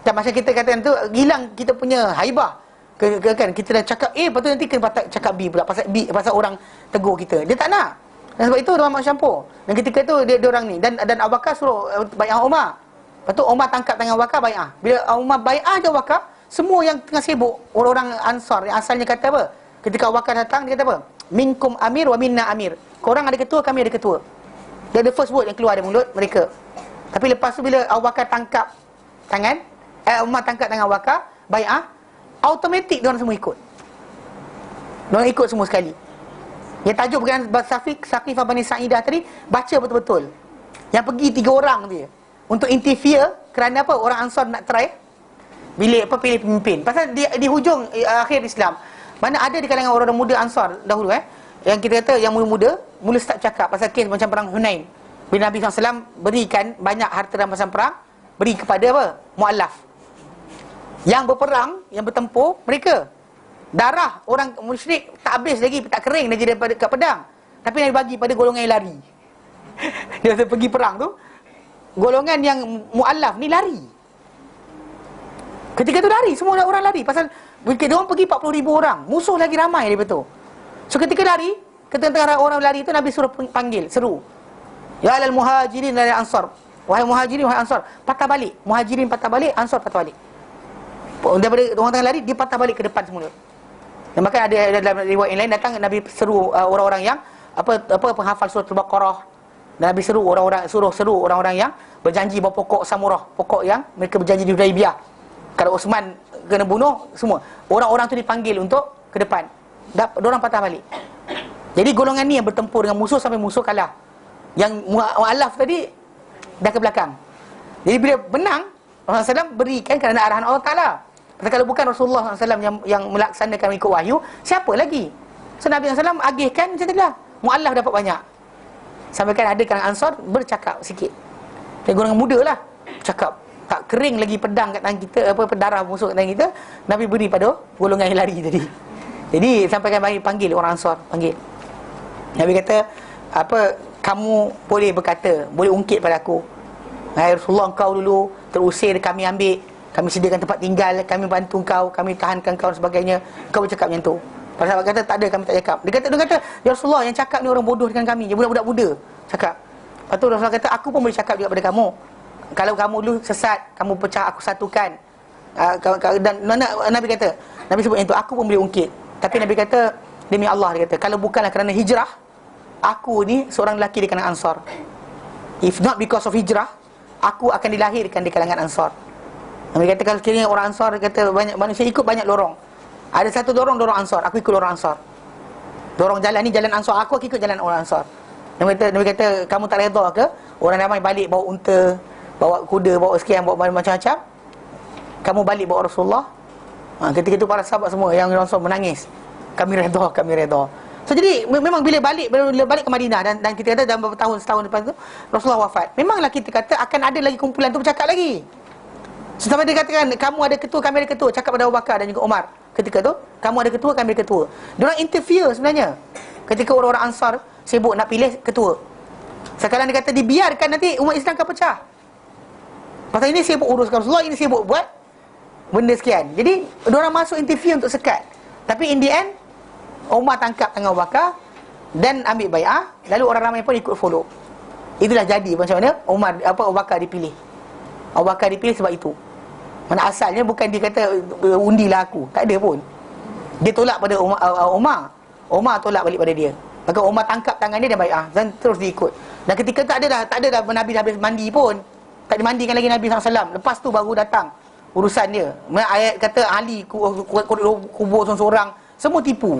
Dan masa kita kata tu hilang kita punya haibah. Kan kita dah cakap A, lepas tu nanti kena cakap B pula pasal orang tegur kita. Dia tak nak. Dan sebab itu dia mak campur. Dan ketika tu dia orang ni dan Abu Bakar suruh bai'ah Umar. Lepas tu Umar tangkap tangan Abu Bakar, bai'ah. Bila Umar bai'ah je Abu Bakar, semua yang tengah sibuk, orang-orang Ansar yang asalnya kata apa? Ketika Abu Bakar datang dia kata apa? Minkum amir wa minna amir. Korang ada ketua, kami ada ketua. Dia the first word yang keluar dari mulut mereka. Tapi lepas tu bila Abu Bakar tangkap tangan, Umar tangkap tangan Abu Bakar, bai'ah, automatik diorang semua ikut. Diorang ikut semua sekali. Yang tajuk berkenaan Saqifah Bani Sa'idah tadi, baca betul-betul. Yang pergi 3 orang dia untuk interfere kerana apa? Orang Ansar nak try pilih pemimpin. Pasal di hujung akhir Islam, mana ada di kalangan orang muda Ansar dahulu yang kita kata yang muda-muda mula start cakap pasal kes macam perang Hunain. Bila Nabi SAW berikan banyak harta rampasan perang, beri kepada apa? Mu'allaf. Yang berperang, yang bertempur, mereka darah orang musyrik tak habis lagi, tak kering lagi daripada kat pedang. tapi Nabi bagi pada golongan yang lari. Dia masa pergi perang tu, golongan yang mu'allaf ni lari. Ketika tu lari, semua orang lari. Pasal dia orang pergi 40,000 orang, musuh lagi ramai daripada tu. So ketika lari, tengah-tengah orang lari tu, Nabi suruh panggil, seru, ya alal muhajirin wal ansar, wahai muhajirin, wahai ansar. Patah balik, muhajirin patah balik, ansar patah balik. Daripada orang tengah lari, dia patah balik ke depan semula. Dan maka ada dalam riwayat yang lain datang Nabi seru orang-orang yang penghafal surah Al-Baqarah. Dan Nabi seru orang-orang yang berjanji bawa pokok samurah, pokok yang mereka berjanji di Hudaibiyah. Kalau Osman kena bunuh, semua orang-orang tu dipanggil untuk ke depan. Diorang patah balik. Jadi golongan ni yang bertempur dengan musuh sampai musuh kalah. Yang mu'alaf tadi dah ke belakang. Jadi bila menang, Rasulullah SAW berikan kerana arahan Allah Ta'ala. Kalau bukan Rasulullah SAW yang melaksanakan ikut wahyu, siapa lagi? So Nabi SAW agihkan macam tu lah, mu'alaf dapat banyak. Sampai kan ada kalangan Ansar bercakap sikit. Dia golongan muda lah, cakap tak kering lagi pedang kat tangan kita, darah musuh kat tangan kita, Nabi beri pada golongan yang lari tadi. Jadi sampai kan panggil orang Ansar, panggil. Nabi kata, kamu boleh berkata, boleh ungkit pada aku, hai Rasulullah, engkau dulu terusir, kami ambil, kami sediakan tempat tinggal, kami bantu kau, kami tahankan kau dan sebagainya. Kau bercakap macam tu. Para sahabat kata, tak ada, kami tak cakap. Dia kata, ya Rasulullah, yang cakap ni orang bodoh dengan kami, budak-budak muda cakap. Lepas tu Rasulullah kata, aku pun boleh cakap juga pada kamu. Kalau kamu dulu sesat, kamu pecah, aku satukan. Dan Nabi kata, Nabi sebut yang tu, aku pun boleh ungkit. Tapi Nabi kata, demi Allah, dia kata, kalau bukanlah kerana hijrah, aku ni seorang lelaki di kalangan Ansar. If not because of hijrah, aku akan dilahirkan di kalangan Ansar. Nabi kata, kalau sekiranya orang Ansar, dia kata, banyak manusia ikut, banyak lorong. Ada satu dorong Ansar, aku ikut dorong Ansar. Dorong jalan ni jalan Ansar, aku ikut jalan orang Ansar. Nabi kata, kamu tak redha ke orang ramai balik bawa unta, bawa kuda, bawa sekian, bawa macam-macam, kamu balik bawa Rasulullah? Ketika itu para sahabat semua yang Rasul menangis. Kami redha. So jadi memang bila balik ke Madinah, dan kita kata dalam beberapa tahun, setahun lepas tu Rasulullah wafat, memanglah kita kata akan ada lagi kumpulan tu bercakap lagi. So, sampai dia katakan, kamu ada ketua, kami ada ketua. Cakap pada Abu Bakar dan juga Umar ketika tu, kamu ada ketua, kami ada ketua. Diorang interfere sebenarnya ketika orang-orang Ansar sibuk nak pilih ketua. Sekarang dia kata, dibiarkan, nanti umat Islam akan pecah. Pasal ini sibuk uruskan Rasulullah, ini sibuk buat benda sekian. Jadi diorang masuk interfere untuk sekat. Tapi in the end, Umar tangkap tangan Abu Bakar dan ambil bai'ah, lalu orang ramai pun ikut follow. Itulah jadi macam mana Abu Bakar dipilih. Abu Bakar dipilih sebab itu. Mana asalnya bukan dia kata undilah aku, tak ada pun. Dia tolak pada Umar tolak balik pada dia. Maka Umar tangkap tangan dia dan bai'ah dan terus diikut. Dan ketika tak ada dah Nabi dah habis mandi pun, tak dimandikan lagi Nabi SAW. Lepas tu baru datang urusan dia. Ayat kata Ali kubur seorang-seorang, semua tipu.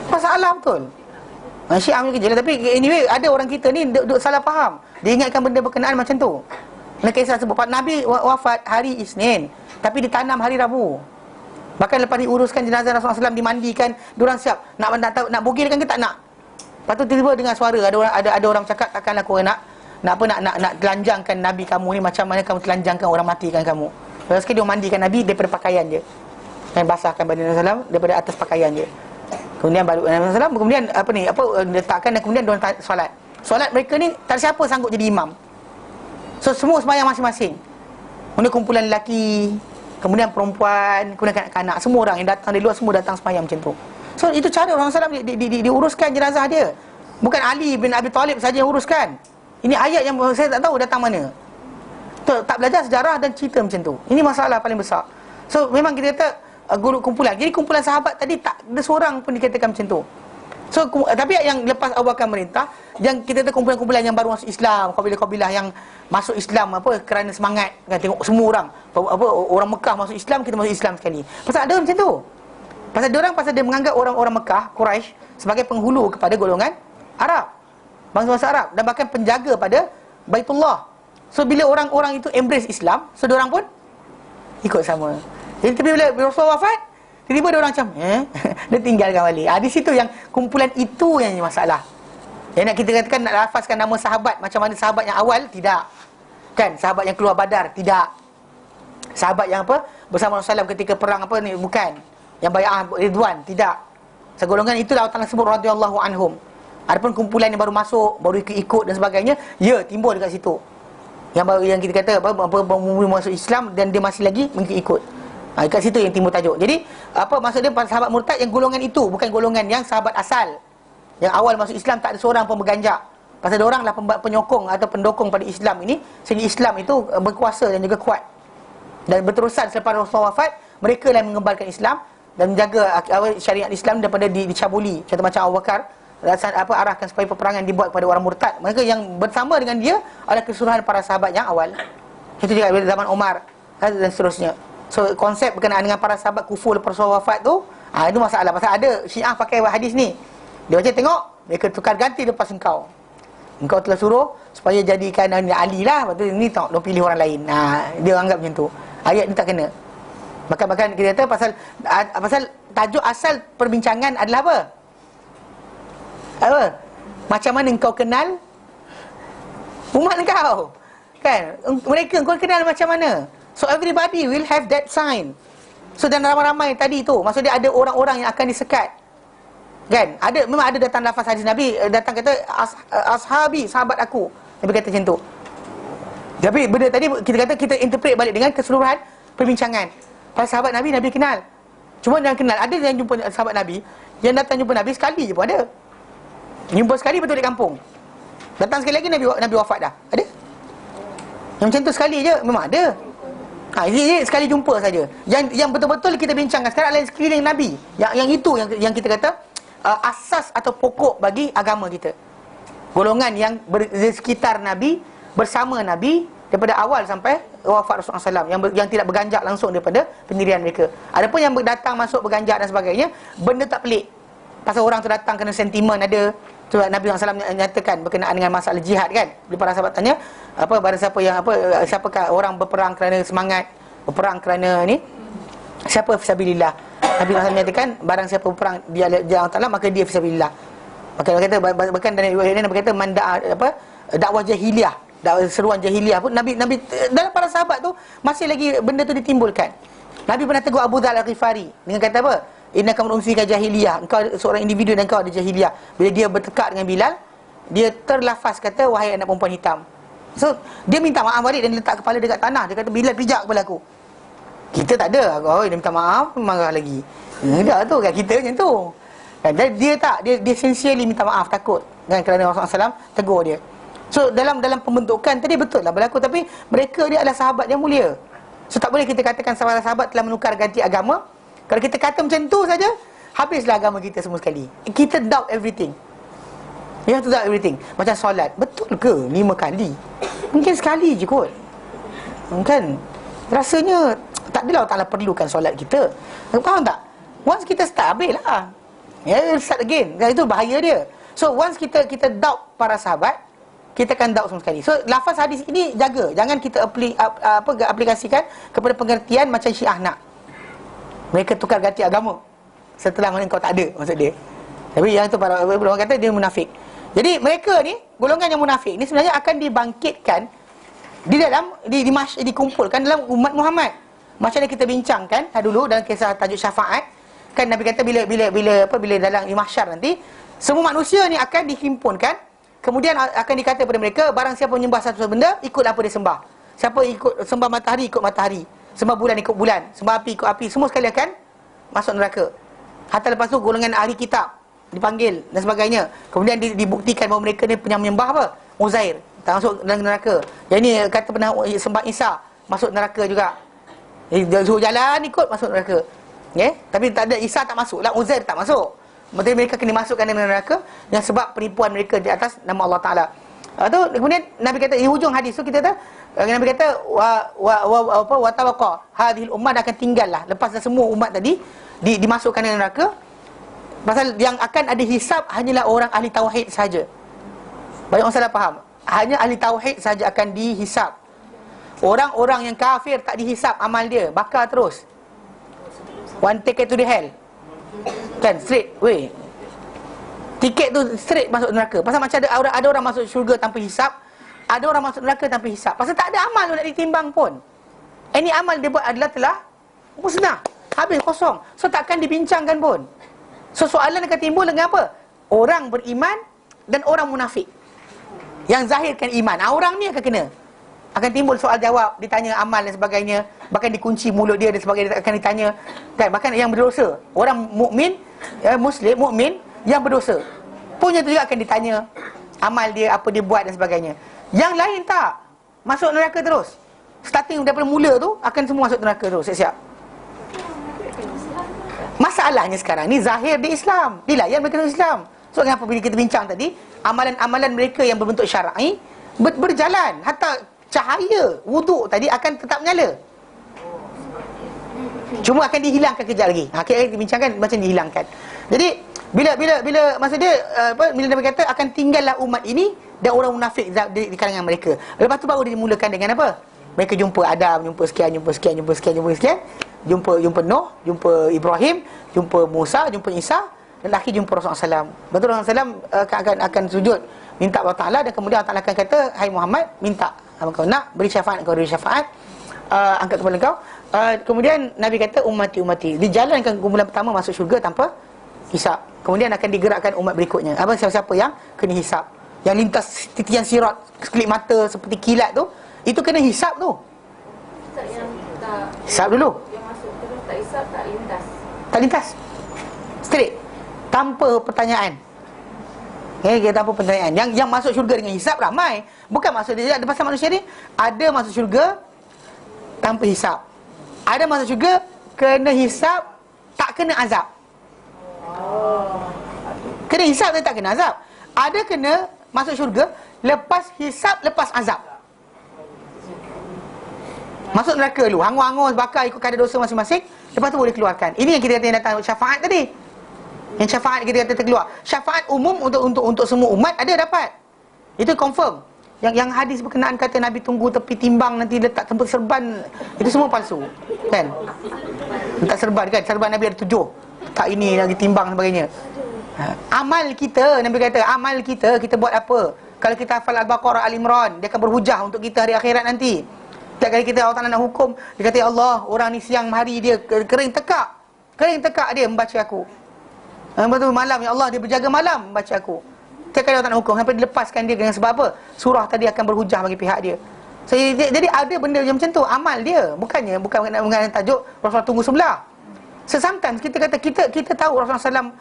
Masalah betul. Syiah ambil kerja lah. Tapi anyway, ada orang kita ni duk salah faham. Dia ingatkan benda berkenaan macam tu. Nak kisah sebut Nabi wafat hari Isnin, tapi ditanam hari Rabu. Bahkan lepas diuruskan jenazah Rasulullah SAW, dimandikan, diorang siap nak bogilkan ke tak nak. Lepas tu tiba-tiba dengar suara, ada orang cakap, takkanlah kau nak telanjangkan Nabi kamu ni, macam mana kamu telanjangkan orang matikan kamu. Lepas sekali dia mandikan Nabi daripada pakaian dia, dan basahkan badan Nabi SAW daripada atas pakaian dia. Kemudian baru Nabi SAW, kemudian letakkan, dan kemudian diorang solat mereka ni, tak ada siapa sanggup jadi imam. So semua sembahyang masing-masing. Kemudian kumpulan lelaki, kemudian perempuan, kemudian kanak-kanak, semua orang yang datang dari luar, semua datang sembahyang macam tu. So itu cara Rasulullah SAW diuruskan jenazah dia. Bukan Ali bin Abi Talib saja yang uruskan. Ini ayat yang saya tak tahu datang mana. Tak belajar sejarah dan cerita macam tu. Ini masalah paling besar. So memang kita kata guru kumpulan. Jadi kumpulan sahabat tadi tak ada seorang pun dikatakan macam tu. So tapi yang lepas Abu Bakar merintah, yang kita kata kumpulan-kumpulan yang baru masuk Islam, kabilah-kabilah yang masuk Islam kerana semangat, kan, tengok semua orang orang Mekah masuk Islam, kita masuk Islam sekali. Pasal ada macam tu. Pasal dia menganggap orang-orang Mekah, Quraisy, sebagai penghulu kepada golongan Arab, bangsa-bangsa Arab, dan bahkan penjaga pada Baitullah. So bila orang-orang itu embrace Islam, so diorang pun ikut sama. Jadi bila Rasulullah wafat, tiba-tiba dia orang macam dia tinggalkan balik. Di situ yang kumpulan itu yang masalah. Yang nak kita katakan, nak lafazkan nama sahabat macam mana sahabat yang awal, tidak. Kan, sahabat yang keluar Badar, tidak. Sahabat yang bersama Rasulullah ketika perang bukan. Yang bai'ah Ridwan, tidak. Segolongan itulah Allah Ta'ala sebut radhiyallahu anhum. Adapun kumpulan yang baru masuk, baru ikut-ikut dan sebagainya, ya, timbul dekat situ. Yang kita kata masuk Islam dan dia masih lagi mengikut. Dekat situ yang timbul tajuk. Jadi maksud dia para sahabat murtad yang golongan itu, bukan golongan yang sahabat asal. Yang awal masuk Islam tak ada seorang pun berganjak. Pasal dia oranglah penyokong atau pendukung pada Islam ini, sehingga Islam itu berkuasa dan juga kuat. Dan berterusan selepas Rasulullah wafat, mereka yang mengembalkan Islam dan menjaga syariat Islam daripada dicabuli. Contoh macam Abu Bakar arahkan supaya peperangan dibuat kepada orang murtad. Mereka yang bersama dengan dia adalah keseluruhan para sahabat yang awal. Itu juga zaman Umar dan seterusnya. So konsep berkenaan dengan para sahabat kufur lepas Rasulullah wafat tu, itu masalah. Pasal ada Syiah pakai hadis ni. Dia macam tengok, mereka tukar ganti lepas engkau telah suruh supaya jadikan Ali lah, lepas tu ni tak dia pilih orang lain. Dia anggap macam tu. Ayat ni tak kena. Bahkan kita kata pasal tajuk asal perbincangan adalah apa? Macam mana engkau kenal umat engkau? Kan? Mereka engkau kenal macam mana? So everybody will have that sign. So dan ramai-ramai tadi tu, maksud dia ada orang-orang yang akan disekat. Kan? Memang ada datang lafaz hadis Nabi, datang kata ashabi, sahabat aku. Nabi kata macam tu. Tapi benda tadi kita kata kita interpret balik dengan keseluruhan perbincangan. Para sahabat Nabi kenal. Cuma yang kenal, ada yang jumpa sahabat Nabi, yang datang jumpa Nabi sekali je pun ada. Jumpa sekali betul di kampung. Datang sekali lagi Nabi wafat dah. Ada? Yang macam tu sekali je memang ada. Ini sekali jumpa saja. Yang betul-betul kita bincangkan sekarang adalah sekeliling Nabi. Yang itu yang kita kata asas atau pokok bagi agama kita. Golongan yang di sekitar Nabi, bersama Nabi daripada awal sampai wafat Rasulullah SAW, yang tidak berganjak langsung daripada pendirian mereka. Adapun yang datang masuk berganjak dan sebagainya, benda tak pelik. Pasal orang tu datang kena sentimen ada. Sebab Nabi SAW nyatakan berkenaan dengan masalah jihad kan. Bila para sahabat tanya, barang siapa yang siapakah orang berperang kerana semangat, berperang kerana ni, siapa fisabilillah. Nabi SAW menyatakan barang siapa berperang di jalan Allah Taala, maka dia fisabilillah. Maka dia kata bahkan dalam riwayat ini Nabi kata dakwah jahiliyah, dakwah seruan jahiliyah pun Nabi dalam para sahabat tu masih lagi benda tu ditimbulkan. Nabi pernah tegur Abu Dzar Al-Ghifari dengan kata apa? Innaka munfika jahiliyah, engkau seorang individu dan engkau ada jahiliyah. Bila dia bertekak dengan Bilal, dia terlafaz kata wahai anak perempuan hitam. So dia minta maaf balik dan letak kepala dekat tanah. Dia kata Bilal pijak kepala aku. Kita tak ada. Dia minta maaf, marah lagi. Dah tu kan kita macam tu. Dan dia sincerely minta maaf, takut kan, kerana Rasulullah SAW tegur dia. So dalam pembentukan tadi betul lah berlaku, tapi mereka dia adalah sahabat yang mulia. So tak boleh kita katakan sahabat telah menukar ganti agama. Kalau kita kata macam tu saja, habislah agama kita semua sekali. Kita doubt everything. You have to doubt everything. Macam solat, betul ke 5 kali? Mungkin sekali je kot. Kan? Rasanya tak adalah Allah Ta'ala perlukan solat kita. Faham tak? Once kita start, habis lah. Start again. Itu bahaya dia. So once kita doubt para sahabat, kita akan doubt semua sekali. So lafaz hadis ini jaga. Jangan kita aplikasikan kepada pengertian macam Syiah nak. Mereka tukar ganti agama setelah mana kau tak ada, maksud dia. Tapi yang tu para orang kata dia munafik. Jadi mereka ni, golongan yang munafik ni sebenarnya akan dibangkitkan di dalam dikumpulkan dalam umat Muhammad. Macam yang kita bincangkan dulu dalam kisah tajuk syafaat, kan Nabi kata bila dalam mahsyar nanti semua manusia ni akan dihimpunkan, kemudian akan dikata kepada mereka, barang siapa menyembah satu benda, ikut apa dia sembah. Siapa ikut sembah matahari, ikut matahari. Sembah bulan ikut bulan, sembah api ikut api, semua sekali akan masuk neraka. Hatta lepas tu golongan ahli kitab dipanggil dan sebagainya. Kemudian dibuktikan bahawa mereka ni yang menyembah apa? Uzair, tak masuk dalam neraka. Yang ni kata pernah sembah Isa, masuk neraka juga. Dia suruh jalan ikut, masuk neraka. Tapi tak ada, Isa tak masuk lah, Uzair tak masuk. Maksudnya mereka kena masukkan dalam neraka yang sebab penipuan mereka di atas nama Allah Ta'ala. Kemudian Nabi kata di hujung hadis tu kita tahu, Nabi kata wa tawaqa hadhil ummah, akan tinggallah lepas dah semua umat tadi dimasukkan dalam neraka. Pasal yang akan ada hisab hanyalah orang ahli tauhid saja. Banyak orang salah faham. Hanya ahli tauhid saja akan dihisab. Orang-orang yang kafir tak dihisab amal dia, bakar terus. One ticket to the hell. Kan straight way. Tiket tu straight masuk neraka. Pasal macam ada orang masuk syurga tanpa hisap, ada orang masuk neraka tanpa hisap. Pasal tak ada amal nak ditimbang pun. Ini amal dia buat adalah telah musnah, habis kosong. So takkan dibincangkan pun. So soalan akan timbul dengan apa? Orang beriman dan orang munafik yang zahirkan iman. Orang ni akan kena, akan timbul soal jawab, ditanya amal dan sebagainya, bahkan dikunci mulut dia dan sebagainya, akan ditanya kan, bahkan yang berdosa. Orang mukmin, muslim mukmin yang berdosa punya tu juga akan ditanya amal dia, apa dia buat dan sebagainya. Yang lain tak, masuk neraka terus. Starting daripada mula tu akan semua masuk neraka terus. Siap-siap. Masalahnya sekarang ni zahir di Islam, dilayan mereka dalam Islam. So kenapa bila kita bincang tadi, amalan-amalan mereka yang berbentuk syar'i berjalan, hatta cahaya wuduk tadi akan tetap menyala, cuma akan dihilangkan kejap lagi. Kita bincangkan macam dihilangkan. Jadi bila maksud dia bila Nabi kata akan tinggallah umat ini dan orang munafik di kalangan mereka. Lepas tu baru dimulakan dengan apa? Mereka jumpa Adam, jumpa sekian, jumpa Nuh, jumpa Ibrahim, jumpa Musa, jumpa Isa, dan akhir jumpa Rasulullah SAW. Betul, Rasulullah SAW akan sujud minta Allah Ta'ala, dan kemudian Allah Ta'ala akan kata, hai Muhammad, minta apa kau nak, beri syafaat, kau beri syafaat, angkat kepala kau. Kemudian Nabi kata, ummati, dijalankan kumpulan pertama masuk syurga tanpa hisap. Kemudian akan digerakkan umat berikutnya. Siapa-siapa yang kena hisap, yang lintas titian sirat sekelip mata seperti kilat tu, itu kena hisap tu. Hisap dulu. Yang masuk terus tak hisap, tak lintas. Tak lintas, straight, tanpa pertanyaan. Tanpa pertanyaan. Yang masuk syurga dengan hisap ramai. Bukan maksud dia, pasal manusia ni ada masuk syurga tanpa hisap, ada masuk syurga kena hisap, tak kena azab. Kena hisap tapi tak kena azab. Ada kena masuk syurga lepas hisap, lepas azab. Masuk neraka dulu, hangus-hangus bakar ikut kadar dosa masing-masing, lepas tu boleh keluarkan. Ini yang kita kata yang datang syafaat tadi. Yang syafaat kita kata terkeluar. Syafaat umum untuk semua umat ada dapat. Itu confirm. Yang hadis berkenaan kata Nabi tunggu tepi timbang nanti letak tempat serban, itu semua palsu. Kan? Letak serban kan, serban Nabi ada 7. Tak ini lagi timbang sebagainya. Amal kita, Nabi kata, amal kita buat apa? Kalau kita hafal Al-Baqarah, Al-Imran, dia akan berhujah untuk kita hari akhirat nanti. Setiap kali kita Allah Ta'ala nak hukum, dia kata, ya Allah, orang ni siang hari dia kering tekak dia membaca aku. Lepas tu malam, ya Allah, dia berjaga malam membaca aku. Setiap kali Allah Ta'ala nak hukum, sampai dilepaskan dia dengan sebab apa? Surah tadi akan berhujah bagi pihak dia. Jadi ada benda yang macam tu, amal dia. Bukan dengan tajuk Rasulullah tunggu sebelah. Sometimes kita kata kita tahu Rasulullah SAW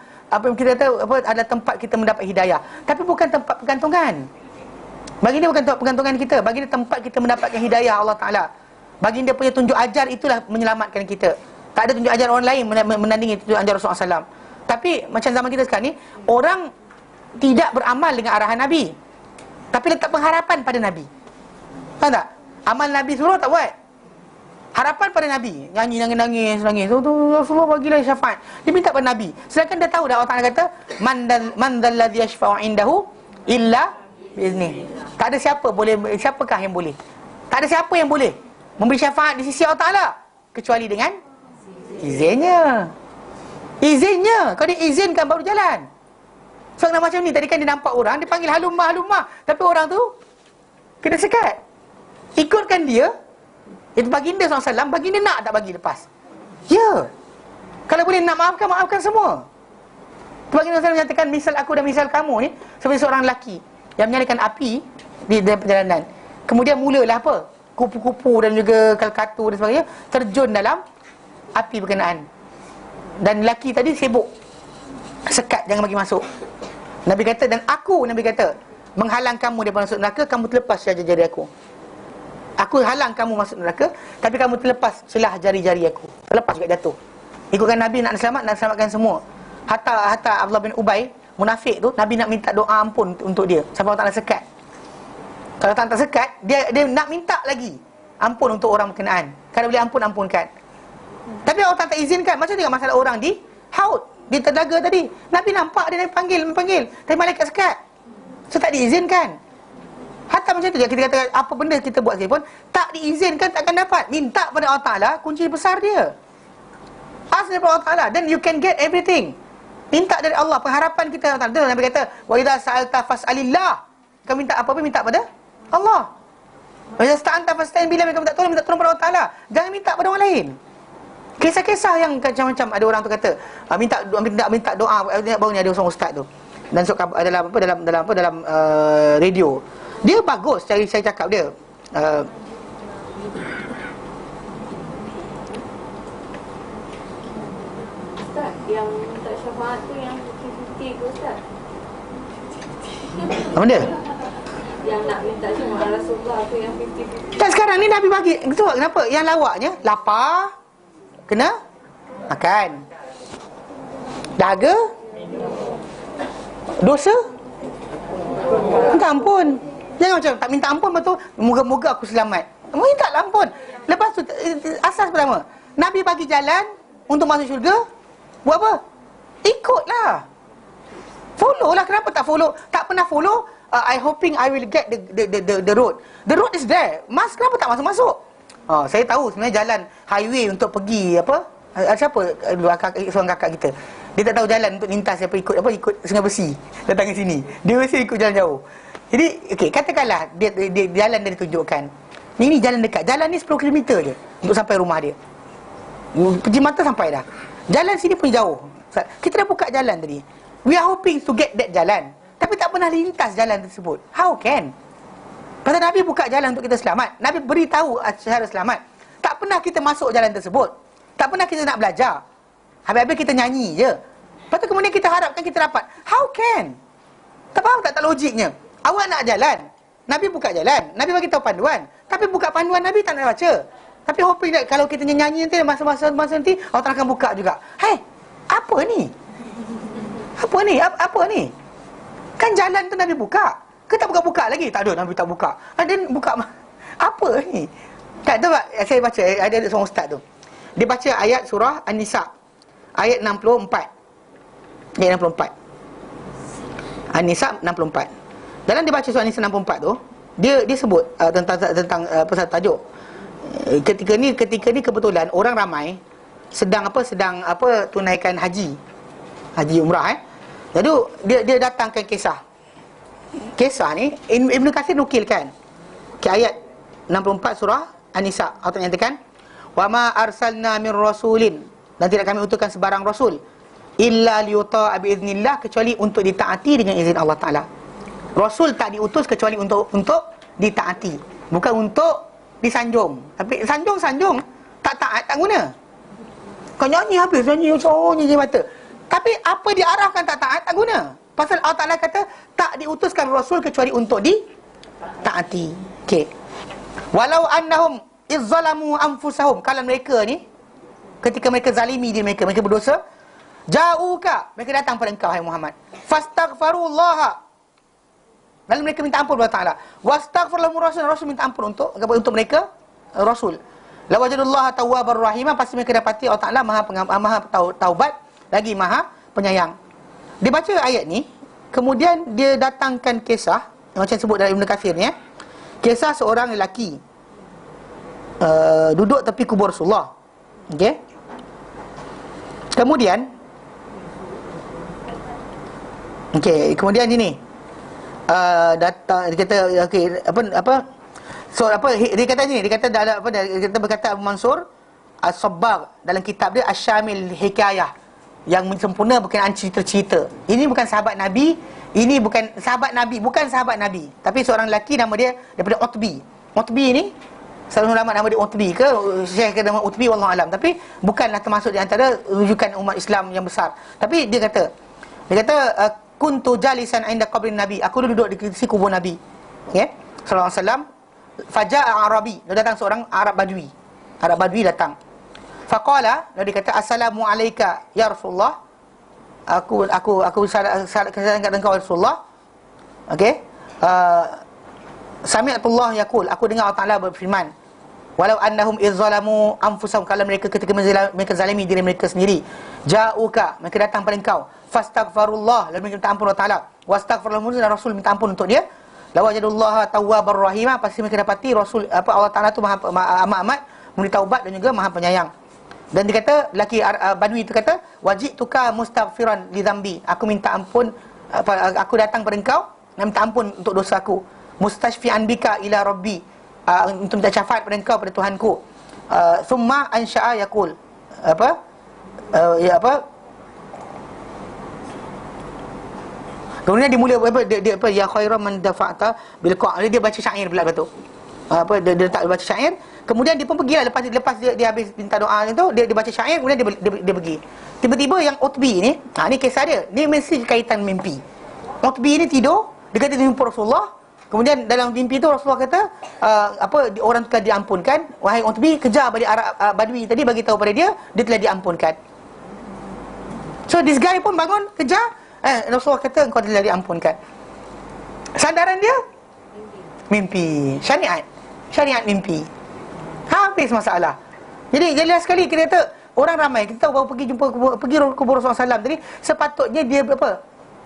kita tahu ada tempat kita mendapat hidayah, tapi bukan tempat pergantungan. Bagi dia bukan tempat pergantungan kita, bagi dia tempat kita mendapatkan hidayah Allah Ta'ala. Bagi dia punya tunjuk ajar itulah menyelamatkan kita. Tak ada tunjuk ajar orang lain menandingi tunjuk ajar Rasulullah SAW. Tapi macam zaman kita sekarang ni, orang tidak beramal dengan arahan Nabi, tapi letak pengharapan pada Nabi. Faham tak? Amal Nabi suruh tak buat, harapan pada Nabi, nangis. Rasulullah bagilah syafaat, dia minta pada Nabi. Sedangkan dia tahu dah Allah Ta'ala kata, man dzalladzi yashfa'u indahu illa biizni. Tak ada siapakah yang boleh? Tak ada siapa yang boleh memberi syafaat di sisi Allah Ta'ala kecuali dengan izinnya. Kalau dia izinkan baru jalan. So macam ni, tadi kan dia nampak orang, dia panggil halumah, tapi orang tu kena sekat. Ikutkan dia. Itu baginda SAW, baginda nak tak bagi lepas? Ya. Kalau boleh nak maafkan semua. Baginda SAW menyatakan, misal aku dan misal kamu ni seperti seorang lelaki yang menyalakan api di dalam perjalanan. Kemudian mulalah apa? Kupu-kupu dan juga kalkatu dan sebagainya terjun dalam api berkenaan. Dan lelaki tadi sibuk sekat, jangan bagi masuk. Nabi kata, menghalang kamu daripada masuk neraka, kamu terlepas jari-jari aku. Aku halang kamu masuk neraka, tapi kamu terlepas celah jari-jari aku. Terlepas juga jatuh. Ikutkan Nabi nak selamatkan semua. Hatta Abdullah bin Ubay, munafik tu, Nabi nak minta doa ampun untuk dia sampai Allah Ta'ala sekat. Kalau Allah tak sekat, dia nak minta lagi ampun untuk orang berkenaan. Kalau boleh ampunkan. Tapi Allah tak izinkan. Macam tengok masalah orang di haud, di telaga tadi. Nabi nampak dia panggil, tapi malaikat sekat. So tak diizinkan. Hatta macam tu juga kita kata, apa benda kita buat sekalipun tak diizinkan, takkan dapat. Minta pada Allah Ta'ala kunci besar dia. Ask daripada Allah Ta'ala, then you can get everything. Minta dari Allah, pengharapan kita Allah Ta'ala. Nabi kata, wa idza sa'alta fas'alillah. Kau minta apa-apa, minta pada Allah. Wa idza sta'anta fasta'in billah. Kau minta tolong pada Allah Ta'ala. Jangan minta pada orang lain. Kisah-kisah yang macam-macam. Ada orang tu kata, minta doa. Baru ni ada seorang ustaz tu, dan dalam radio. Dia bagus cara saya cakap dia. Ustaz, yang minta syafaat tu yang 50-50 ke Ustaz? Apa dia? Yang nak minta syafaat Rasulullah tu yang 50-50. Dan sekarang ni Nabi bagi. Betul, kenapa? Yang lawaknya lapar kena makan. Dahaga dosa minta ampun. Jangan macam tak minta ampun betul, moga-moga aku selamat. Minta ampun. Lepas tu asas pertama, Nabi bagi jalan untuk masuk syurga. Buat apa? Ikutlah. Follow lah. Kenapa tak follow? Tak pernah follow. I hoping I will get the road. The road is there. Mas kenapa tak masuk-masuk? Saya tahu sebenarnya jalan highway untuk pergi apa? Siapa seorang kakak kita. Dia tak tahu jalan untuk lintas ikut Sungai Besi datang ke sini. Dia mesti ikut jalan jauh. Jadi okey, katakanlah dia jalan dia ditunjukkan. Ini jalan dekat. Jalan ni 10 km je untuk sampai rumah dia. Pergi mata sampai dah. Jalan sini pun jauh. Kita dah buka jalan tadi. We are hoping to get that jalan. Tapi tak pernah lintas jalan tersebut. How can? Pasal Nabi buka jalan untuk kita selamat. Nabi beritahu cara selamat. Tak pernah kita masuk jalan tersebut. Tak pernah kita nak belajar. Habis-habis kita nyanyi je. Lepas tu kemudian kita harapkan kita dapat. How can? Tak faham tak logiknya? Awak nak jalan, Nabi buka jalan, Nabi bagi tahu panduan. Tapi buka panduan Nabi tak nak baca. Tapi hoping that kalau kita nyanyi nanti masa nanti Allah Ta'ala akan buka juga. Hai, apa ni? Apa ni? Apa ni? Kan jalan tu Nabi buka. Ke tak buka lagi? Tak ada, Nabi tak buka. Ada buka apa ni? Tak tahu tak, saya baca ada seorang ustaz tu. Dia baca ayat surah An-Nisa ayat 64. Ayat 64. An-Nisa 64. Dalam dia baca surah An-Nisa 64 tu, dia sebut tentang pasal tajuk. Ketika ni kebetulan orang ramai sedang tunaikan haji umrah Jadi dia datangkan kisah. Kisah ni Ibn Katsir nukilkan ke ayat 64 surah An-Nisa. Allah nyatakan, "Wa ma arsalna min rasulin," dan tidak kami utuskan sebarang rasul illa liyuta'a bi idznillah, kecuali untuk ditaati dengan izin Allah Taala. Rasul tak diutus kecuali untuk ditaati, bukan untuk disanjung. Tapi sanjung tak taat tak guna. Kau nyanyi habis nyanyi mata. Tapi apa diarahkan tak taat tak guna. Pasal Allah Taala kata tak diutuskan rasul kecuali untuk ditaati. Okey. Walau annahum izzalamu anfusahum, kalau mereka ni ketika mereka zalimi diri mereka berdosa, ja'uka, mereka datang pada engkau hai Muhammad, fastaghfirullah, lalu mereka minta ampun kepada Allah Taala, wastaghfir lahum rasul minta ampun untuk mereka rasul, la wajadullah tawwabar rahim, pasti mereka dapati Allah Taala maha taubat lagi maha penyayang. Dia baca ayat ni, kemudian dia datangkan kisah yang macam sebut dalam Ibn Katsir ni kisah seorang lelaki duduk tepi kubur Rasulullah. Okey. Kemudian ini datang dia kata okey dia kata ni, dia kata dalam dia kata berkata Abu Mansur As-Sabbagh dalam kitab dia Asy-Syamil Hikayah, yang sempurna berkenaan cerita-cerita. Ini bukan sahabat Nabi, bukan sahabat Nabi, tapi seorang lelaki nama dia daripada Utbi. Utbi ni salah ulama nama dia Utbi ke Syekh nama Utbi wallahu alam, tapi bukanlah termasuk di antara rujukan umat Islam yang besar. Tapi dia kata kuntu jalisan inda qabrin Nabi, aku duduk di sisi kubur Nabi, sallallahu alaihi wasallam. Faja'a Arabi, datang seorang Arab Badui datang. Faqala, dia kata assalamu alayka ya Rasulullah, aku salam kat engkau Rasulullah. Okey. Sami'atullah yaqul, aku dengar Allah Taala berfirman, walau annahum izzalamu anfusahum, kalau mereka ketika mereka zalimi diri mereka sendiri, ja'uka, mereka datang pada engkau, fastaghfirullah, lalu mereka minta ampun Allah Taala, wastaghfir lahum, dan Rasul minta ampun untuk dia, la wajadullah tawwabar rahim, pasti mereka dapati Rasul Allah Taala tu maha amat memberi taubat dan juga maha penyayang. Dan dia kata, lelaki Badui itu kata, wajituka mustaghfiran li dhanbi, aku minta ampun, aku datang pada engkau dan minta ampun untuk dosaku, mustashfi'an bika ila rabbi, untuk minta syafaat pada engkau, pada Tuhanku. Summa ansha'a yaqul, Kemudian dia mula dia apa ya khairan man dafa'ta bil qa'. Dia baca syair pula betul. Dia letak baca syair. Kemudian dia pun pergilah lepas dia habis minta doa itu, dia baca syair, kemudian dia pergi. Tiba-tiba yang Utbi ni, ni kisah dia. Ni mesti kaitan mimpi. Utbi ni tidur, dia kata dia jumpa Rasulullah. Kemudian dalam mimpi tu Rasulullah kata orang telah diampunkan. Wahai Utbi, kejar balik Arab Badui tadi, bagi tahu pada dia telah diampunkan. So this guy pun bangun kejar, Rasulullah kata engkau telah diampunkan. Sandaran dia mimpi. Syariat mimpi. Habis masalah. Jadi jelas sekali kita kata orang ramai, kita tahu baru pergi kubur Rasulullah SAW tadi, sepatutnya dia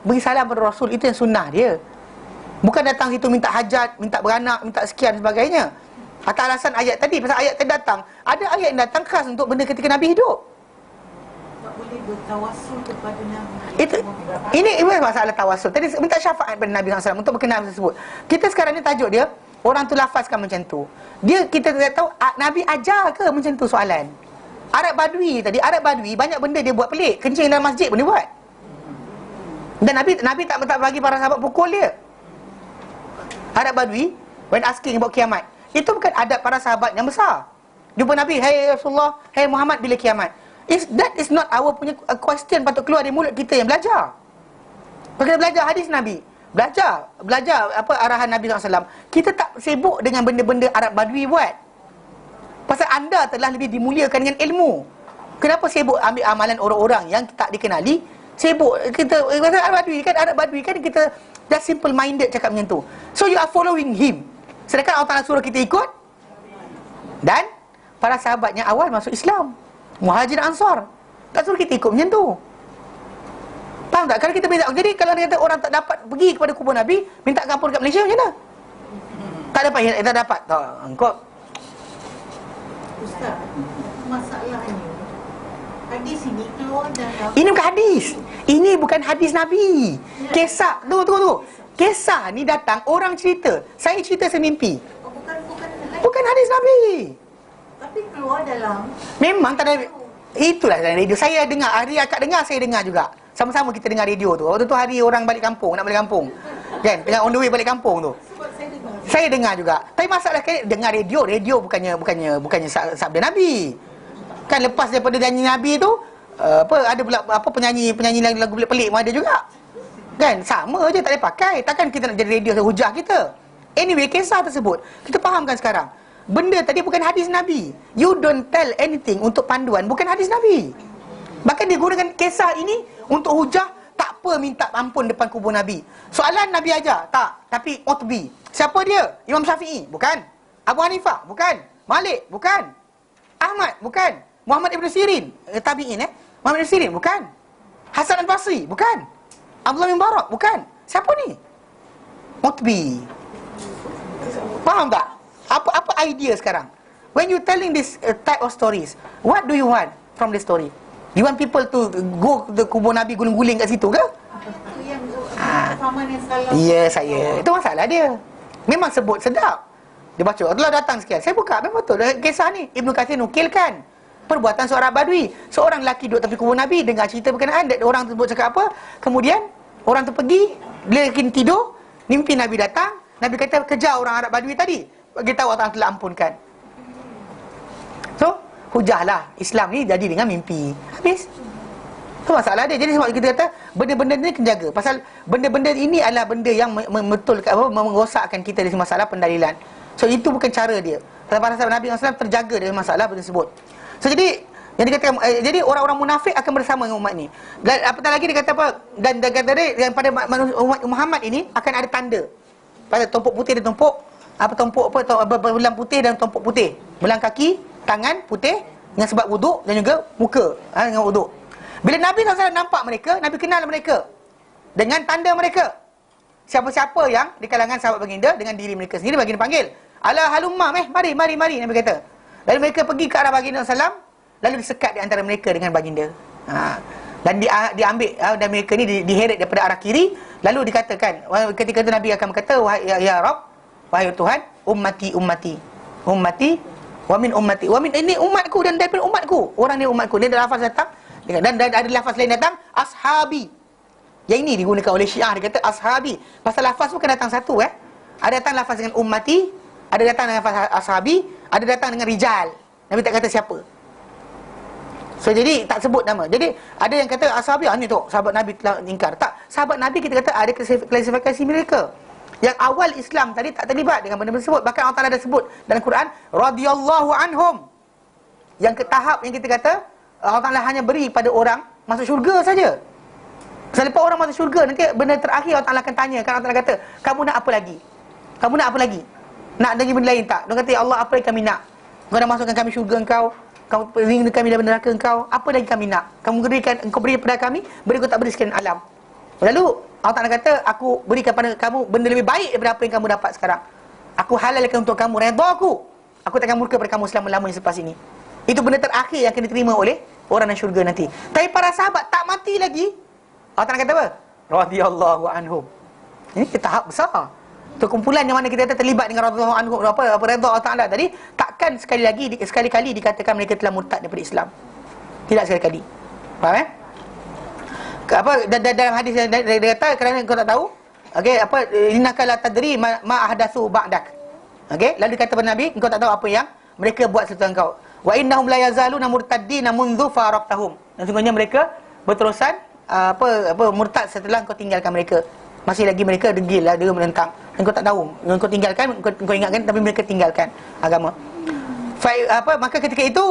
beri salam pada Rasul. Itu yang sunnah dia. Bukan datang situ minta hajat, minta beranak, minta sekian sebagainya. Atas alasan ayat tadi. Pasal ayat tadi datang, ada ayat yang datang khas untuk benda ketika Nabi hidup. Tak boleh bertawassul kepada Nabi. Ini masalah tawassul. Tadi minta syafaat pada Nabi SAW untuk berkenaan tersebut. Kita sekarang ni tajuk dia, orang tu lafazkan macam tu. Kita tak tahu Nabi ajar ke macam tu soalan. Arab Badui tadi, Arab Badui banyak benda dia buat pelik. Kencing dalam masjid pun dia buat. Dan Nabi tak bagi para sahabat pukul dia. Arab Badui when asking about kiamat, itu bukan adab para sahabat yang besar. Jumpa Nabi, "Hai Rasulullah, hai Muhammad, bila kiamat?" That is not our punya question patut keluar dari mulut kita yang belajar. Kita belajar hadis Nabi, belajar arahan Nabi SAW. Kita tak sibuk dengan benda-benda Arab Badui buat. Pasal anda telah lebih dimuliakan dengan ilmu. Kenapa sibuk ambil amalan orang-orang yang tak dikenali? Sibuk kita Arab Badui kan kita just simple minded cakap macam tu. So you are following him. Sedangkan Allah Ta'ala suruh kita ikut. Dan para sahabat yang awal masuk Islam, Muhajir Ansar, tak suruh kita ikut macam tu. Faham tak? Kalau kita beza. Jadi kalau dia kata orang tak dapat pergi kepada kubur Nabi, minta ampun kat Malaysia macam mana? Tak dapat. Tak, engkau Ustaz, masalahnya hadis ini keluar dalam... Ini bukan hadis. Ini bukan hadis Nabi. Kisah. Tunggu. Kisah ni datang orang cerita. Saya cerita semimpi. Bukan hadis Nabi. Tapi keluar dalam... Memang tak ada. Itulah dalam radio. Saya dengar. Hari akak dengar, saya dengar juga. Sama-sama kita dengar radio tu. Waktu tu hari orang balik kampung, nak balik kampung. Kan? Tengah on the way balik kampung tu. Sebab Saya dengar juga. Tapi masalah dengar radio bukannya sabda Nabi. Kan lepas daripada nyanyi Nabi tu, ada pula penyanyi lagu pelik-pelik pun ada juga. Kan? Sama je, tak boleh pakai. Takkan kita nak jadi radio hujah kita. Anyway, kisah tersebut kita fahamkan sekarang. Benda tadi bukan hadis Nabi. You don't tell anything untuk panduan, bukan hadis Nabi. Bahkan dia gunakan kisah ini untuk hujah. Tak apa minta ampun depan kubur Nabi. Soalan Nabi ajar? Tak. Tapi Utbi. Siapa dia? Imam Syafi'i? Bukan. Abu Hanifah? Bukan. Malik? Bukan. Ahmad? Bukan. Muhammad Ibn Sirin? Tabi'in Muhammad Ibn Sirin? Bukan. Hasan al-Basri? Bukan. Abdullah bin Barak? Bukan. Siapa ni? Utbi. Faham tak? Apa idea sekarang? When you telling this type of stories, what do you want from the story? You want people to go ke kubur Nabi guling-guling kat situ ke? itu yang pahaman yang salah. Ya, saya. Itu masalah dia. Memang sebut sedap. Dia baca, Allah datang sekian. Saya buka, memang betul. Kisah ni, Ibnu Katsir nukilkan perbuatan seorang Badui. Seorang lelaki duduk tepi kubur Nabi, dengar cerita berkenaan, orang tersebut cakap apa. Kemudian, orang tu pergi, dia lagi tidur, mimpi Nabi datang. Nabi kata, kejar orang Arab Badui tadi. Bagi tahu Allah telah ampunkan. So, hujahlah Islam ni jadi dengan mimpi. Habis. Itu masalah dia. Jadi sebab kita kata benda-benda ni kena jaga. Pasal benda-benda ini adalah benda yang merosakkan kita dari masalah pendalilan. So itu bukan cara dia. Para sahabat Nabi SAW terjaga dari masalah tersebut. So jadi yang dikatakan jadi orang-orang munafik akan bersama dengan umat ni. Dan apatah lagi dia kata apa? Dan kata dia pada umat Muhammad ini akan ada tanda. Pada tumpuk putih dan tumpuk belang putih dan tumpuk putih. Belang kaki, tangan putih dengan sebab wuduk dan juga muka dengan wuduk. Bila Nabi SAW nampak mereka, Nabi kenal mereka dengan tanda mereka. Siapa-siapa yang di kalangan sahabat baginda dengan diri mereka sendiri, baginda panggil, "Ala halumma, mari." Nabi kata. Lalu mereka pergi ke arah baginda SAW, lalu disekat di antara mereka dengan baginda. Dan diambil dan mereka ni diheret daripada arah kiri. Lalu dikatakan, ketika itu Nabi akan berkata, ya Rabb, wahai Tuhan, ummati wa min ummati. Wa min ini umatku dan daripada umatku. Orang ni umatku. Dia ada lafaz datang dan ada lafaz lain datang, ashabi. Yang ini digunakan oleh Syiah, dia kata ashabi. Pasal lafaz bukan datang satu Ada datang lafaz dengan ummati, ada datang dengan lafaz ashabi, ada datang dengan rijal. Nabi tak kata siapa. So jadi tak sebut nama. Jadi ada yang kata ashabi, ni tu sahabat Nabi telah ingkar. Tak, sahabat Nabi kita kata ada klasifikasi mereka. Yang awal Islam tadi tak terlibat dengan benda-benda tersebut. Bahkan Allah Ta'ala ada sebut dalam Quran, radhiyallahu anhum. Yang ke tahap yang kita kata Allah Ta'ala hanya beri pada orang masuk syurga saja. Selepas orang masuk syurga, nanti benda terakhir Allah Ta'ala akan tanya. Kan Allah Ta'ala kata, kamu nak apa lagi? Kamu nak apa lagi? Nak lagi benda lain tak? Dia kata, ya Allah, apa lagi kami nak? Kau dah masukkan kami syurga engkau, kau rindu kami dari neraka engkau, apa lagi kami nak? Engkau beri kepada kami, beri kau tak beri sekalian alam. Lalu Allah Ta'ala kata, aku berikan kepada kamu benda lebih baik daripada apa yang kamu dapat sekarang. Aku halalkan untuk kamu redha aku takkan murka pada kamu selama-lamanya selepas ini. Itu benda terakhir yang akan diterima oleh orang dalam syurga nanti. Tapi para sahabat tak mati lagi, Allah Ta'ala kata apa? Radhiyallahu anhum. Ini tahap besar. Itu kumpulan yang mana kita terlibat dengan radhiyallahu anhum, apa redha Allah Ta'ala tadi. Takkan sekali-kali dikatakan mereka telah murtad daripada Islam. Tidak sekali-kali. Faham dalam hadis dia kata, kerana kau tak tahu, okey, innaka la tadri ma ahdatsu ba'dak. Okey, lalu kata kepada Nabi, engkau tak tahu apa yang mereka buat setelah engkau. Wa innahum la yazaluna murtaddina mundu faraqtahum. Dan sungguhnya mereka berterusan murtad setelah engkau tinggalkan mereka. Masih lagi mereka degil lah, dia menentang. Engkau tak tahu, engkau tinggalkan, engkau ingatkan, tapi mereka tinggalkan agama. Maka ketika itu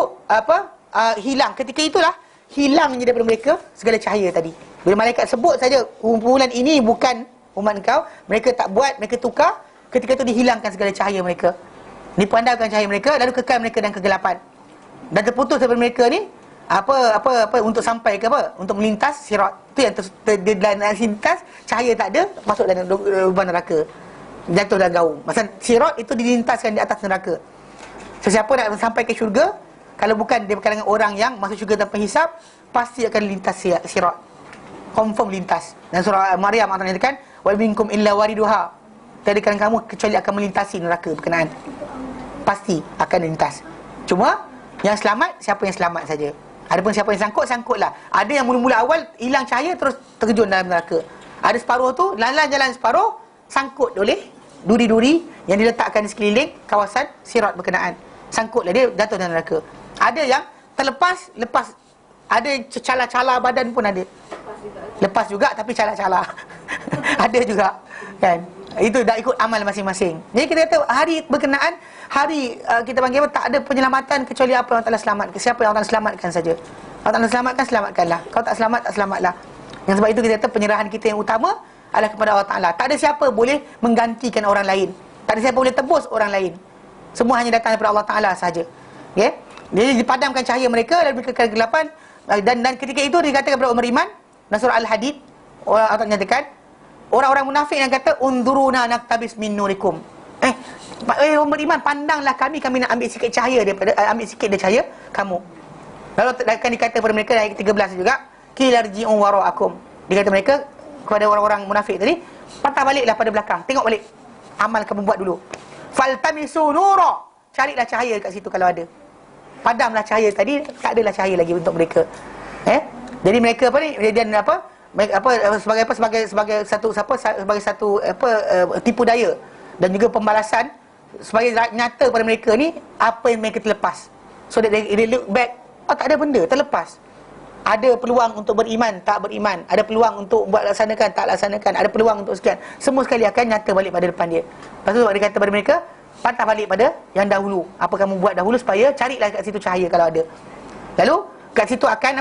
hilang. Ketika itulah hilangnya daripada mereka segala cahaya tadi. Bila malaikat sebut saja kumpulan ini bukan umat engkau, mereka tak buat, mereka tukar, ketika itu dihilangkan segala cahaya mereka, dipandangkan cahaya mereka, lalu kekal mereka dalam kegelapan. Dan terputus daripada mereka ni untuk sampai ke untuk melintas sirat. Itu yang dalam lintas cahaya tak ada, masuk dalam lubang neraka, jatuh dalam gaung. Masa sirat itu dilintaskan di atas neraka. Sesiapa nak sampai ke syurga, kalau bukan dia kalangan orang yang masuk syurga tanpa hisab, pasti akan lintas sirat. Confirm lintas. Dan surah Maryam Allah nyatakan, wa minkum illa wariduha. Tiada kalangan kamu kecuali akan melintasi neraka berkenaan. Pasti akan lintas. Cuma yang selamat, siapa yang selamat saja. Adapun siapa yang sangkut-sangkutlah. Ada yang mula-mula awal hilang cahaya terus terjun dalam neraka. Ada separuh tu jalan separuh sangkut oleh duri-duri yang diletakkan di sekeliling kawasan sirat berkenaan. Sangkutlah dia, jatuh dalam neraka. Ada yang terlepas, ada yang cala-cala badan pun ada. Lepas juga tapi cala-cala. Ada juga, kan? Itu dah ikut amal masing-masing. Jadi kita kata hari berkenaan, hari kita panggil tak ada penyelamatan kecuali apa yang Allah Ta'ala selamatkan. Siapa yang Allah Ta'ala selamatkan saja. Allah Ta'ala selamatkan, selamatkanlah. Kalau tak selamat, tak selamatlah. Yang sebab itu kita kata penyerahan kita yang utama adalah kepada Allah Ta'ala. Tak ada siapa boleh menggantikan orang lain. Tak ada siapa boleh tebus orang lain. Semua hanya datang daripada Allah Ta'ala sahaja. Okay? Jadi dipadamkan cahaya mereka dan mereka kegelapan. Dan ketika itu dikatakan kepada orang beriman, dalam surah Al-Hadid, Allah Ta'ala nyatakan, orang-orang munafik yang kata unzuruna naktabis min nurikum. Orang beriman, pandanglah kami nak ambil sikit cahaya daripada dari cahaya kamu. Lalu akan dikata kepada mereka ayat 13 juga, kilarji'u wara'akum. Dikata mereka kepada orang-orang munafik tadi, patah baliklah pada belakang, tengok balik amal kamu buat dulu. Faltamisu nura, carilah cahaya kat situ kalau ada. Padamlah cahaya tadi, tak adalah cahaya lagi untuk mereka. Jadi mereka sebagai satu tipu daya dan juga pembalasan supaya nyata pada mereka ni apa yang mereka terlepas. So that they look back, tak ada benda terlepas. Ada peluang untuk beriman, tak beriman. Ada peluang untuk buat laksanakan, tak laksanakan. Ada peluang untuk sekian. Semua sekali akan nyata balik pada depan dia. Lepas tu dia kata pada mereka, patah balik pada yang dahulu. Apa kamu buat dahulu supaya carilah kat situ cahaya kalau ada. Lalu kat situ akan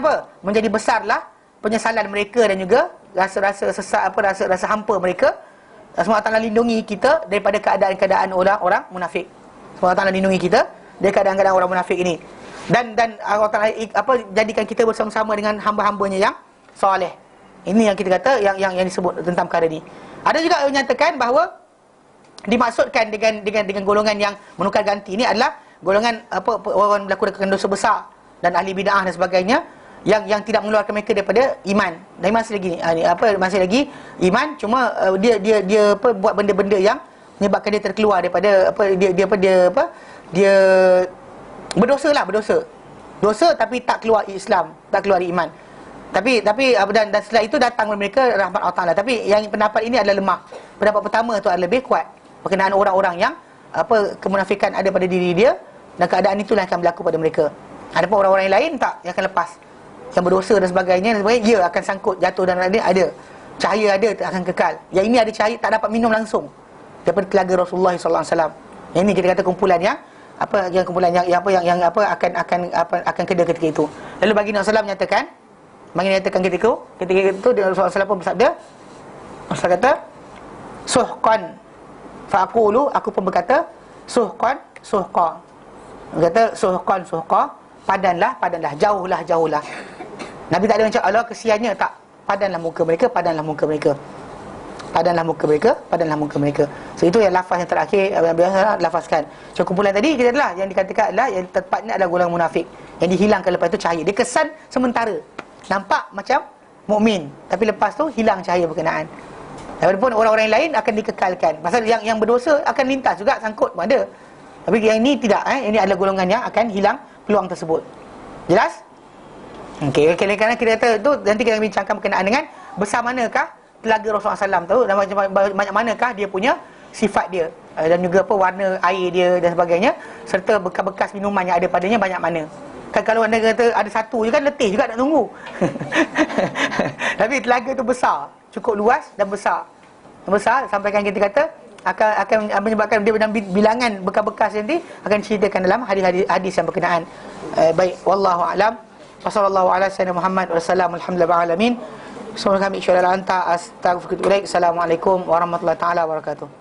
menjadi besarlah penyesalan mereka dan juga rasa-rasa sesak, rasa hampa mereka. Semua Allah Ta'ala lindungi kita daripada keadaan-keadaan orang munafik. Semua Allah Ta'ala lindungi kita dari keadaan-keadaan orang munafik ini. Dan Allah Ta'ala jadikan kita bersama-sama dengan hamba-hambanya yang soleh. Ini yang kita kata yang disebut tentang perkara ni. Ada juga yang menyatakan bahawa dimaksudkan dengan golongan yang menukar ganti ini adalah golongan orang melakukan dosa besar dan ahli bid'ah dan sebagainya yang tidak mengeluarkan mereka daripada iman. Dan masih lagi masih lagi iman, cuma dia buat benda-benda yang menyebabkan dia terkeluar daripada dia berdosa. Dosa tapi tak keluar Islam, tak keluar iman. Tapi dan setelah itu datang kepada mereka rahmat Allah Taala. Tapi yang pendapat ini adalah lemah. Pendapat pertama tu adalah lebih kuat berkenaan orang-orang yang kemunafikan ada pada diri dia, dan keadaan itulah yang akan berlaku pada mereka. Adapun orang-orang yang lain tak, yang akan lepas, yang berdosa dan sebagainya, dia akan sangkut jatuh dan ada cahaya, ada akan kekal. Yang ini ada cahaya, tak dapat minum langsung daripada telaga Rasulullah sallallahu alaihi wasallam. Yang ini kita kata kumpulan yang akan kena ketika itu. Lalu baginda sallallahu menyatakan, ketika itu Rasulullah sallallahu pun bersabda, Rasul kata, suhqan faqulu, aku pun berkata, suhqa. Dia kata suhqa, padanlah, jauhlah. Nabi tak ada macam Allah kesiannya, tak, padanlah muka mereka. So itu yang lafaz yang terakhir yang biasa lafazkan. So kumpulan tadi kita adalah yang dikatakan adalah yang tepatnya adalah golongan munafik yang dihilangkan lepas itu cahaya. Dia kesan sementara, nampak macam mukmin, tapi lepas tu hilang cahaya berkenaan. Adapun orang-orang lain akan dikekalkan. Pasal yang berdosa akan lintas juga, sangkut pun ada. Tapi yang ini tidak, ini adalah golongan yang akan hilang peluang tersebut. Jelas? Okey, kerana kita kata tu nanti kita bincangkan berkenaan dengan besar manakah telaga Rasulullah SAW tu, dan banyak manakah dia punya sifat dia, dan juga warna air dia dan sebagainya, serta bekas-bekas minuman yang ada padanya banyak mana. Kan kalau anda kata ada satu je kan letih juga nak tunggu. Tapi telaga tu besar, cukup luas dan besar sampaikan kita kata akan menyebabkan dia dalam bilangan bekas-bekas nanti akan ceritakan dalam hadis yang berkenaan. Baik, wallahu a'lam. Wassallallahu ala sayyidina Muhammad wa sallam, alhamdulillah alamin. Assalamualaikum warahmatullahi wabarakatuh.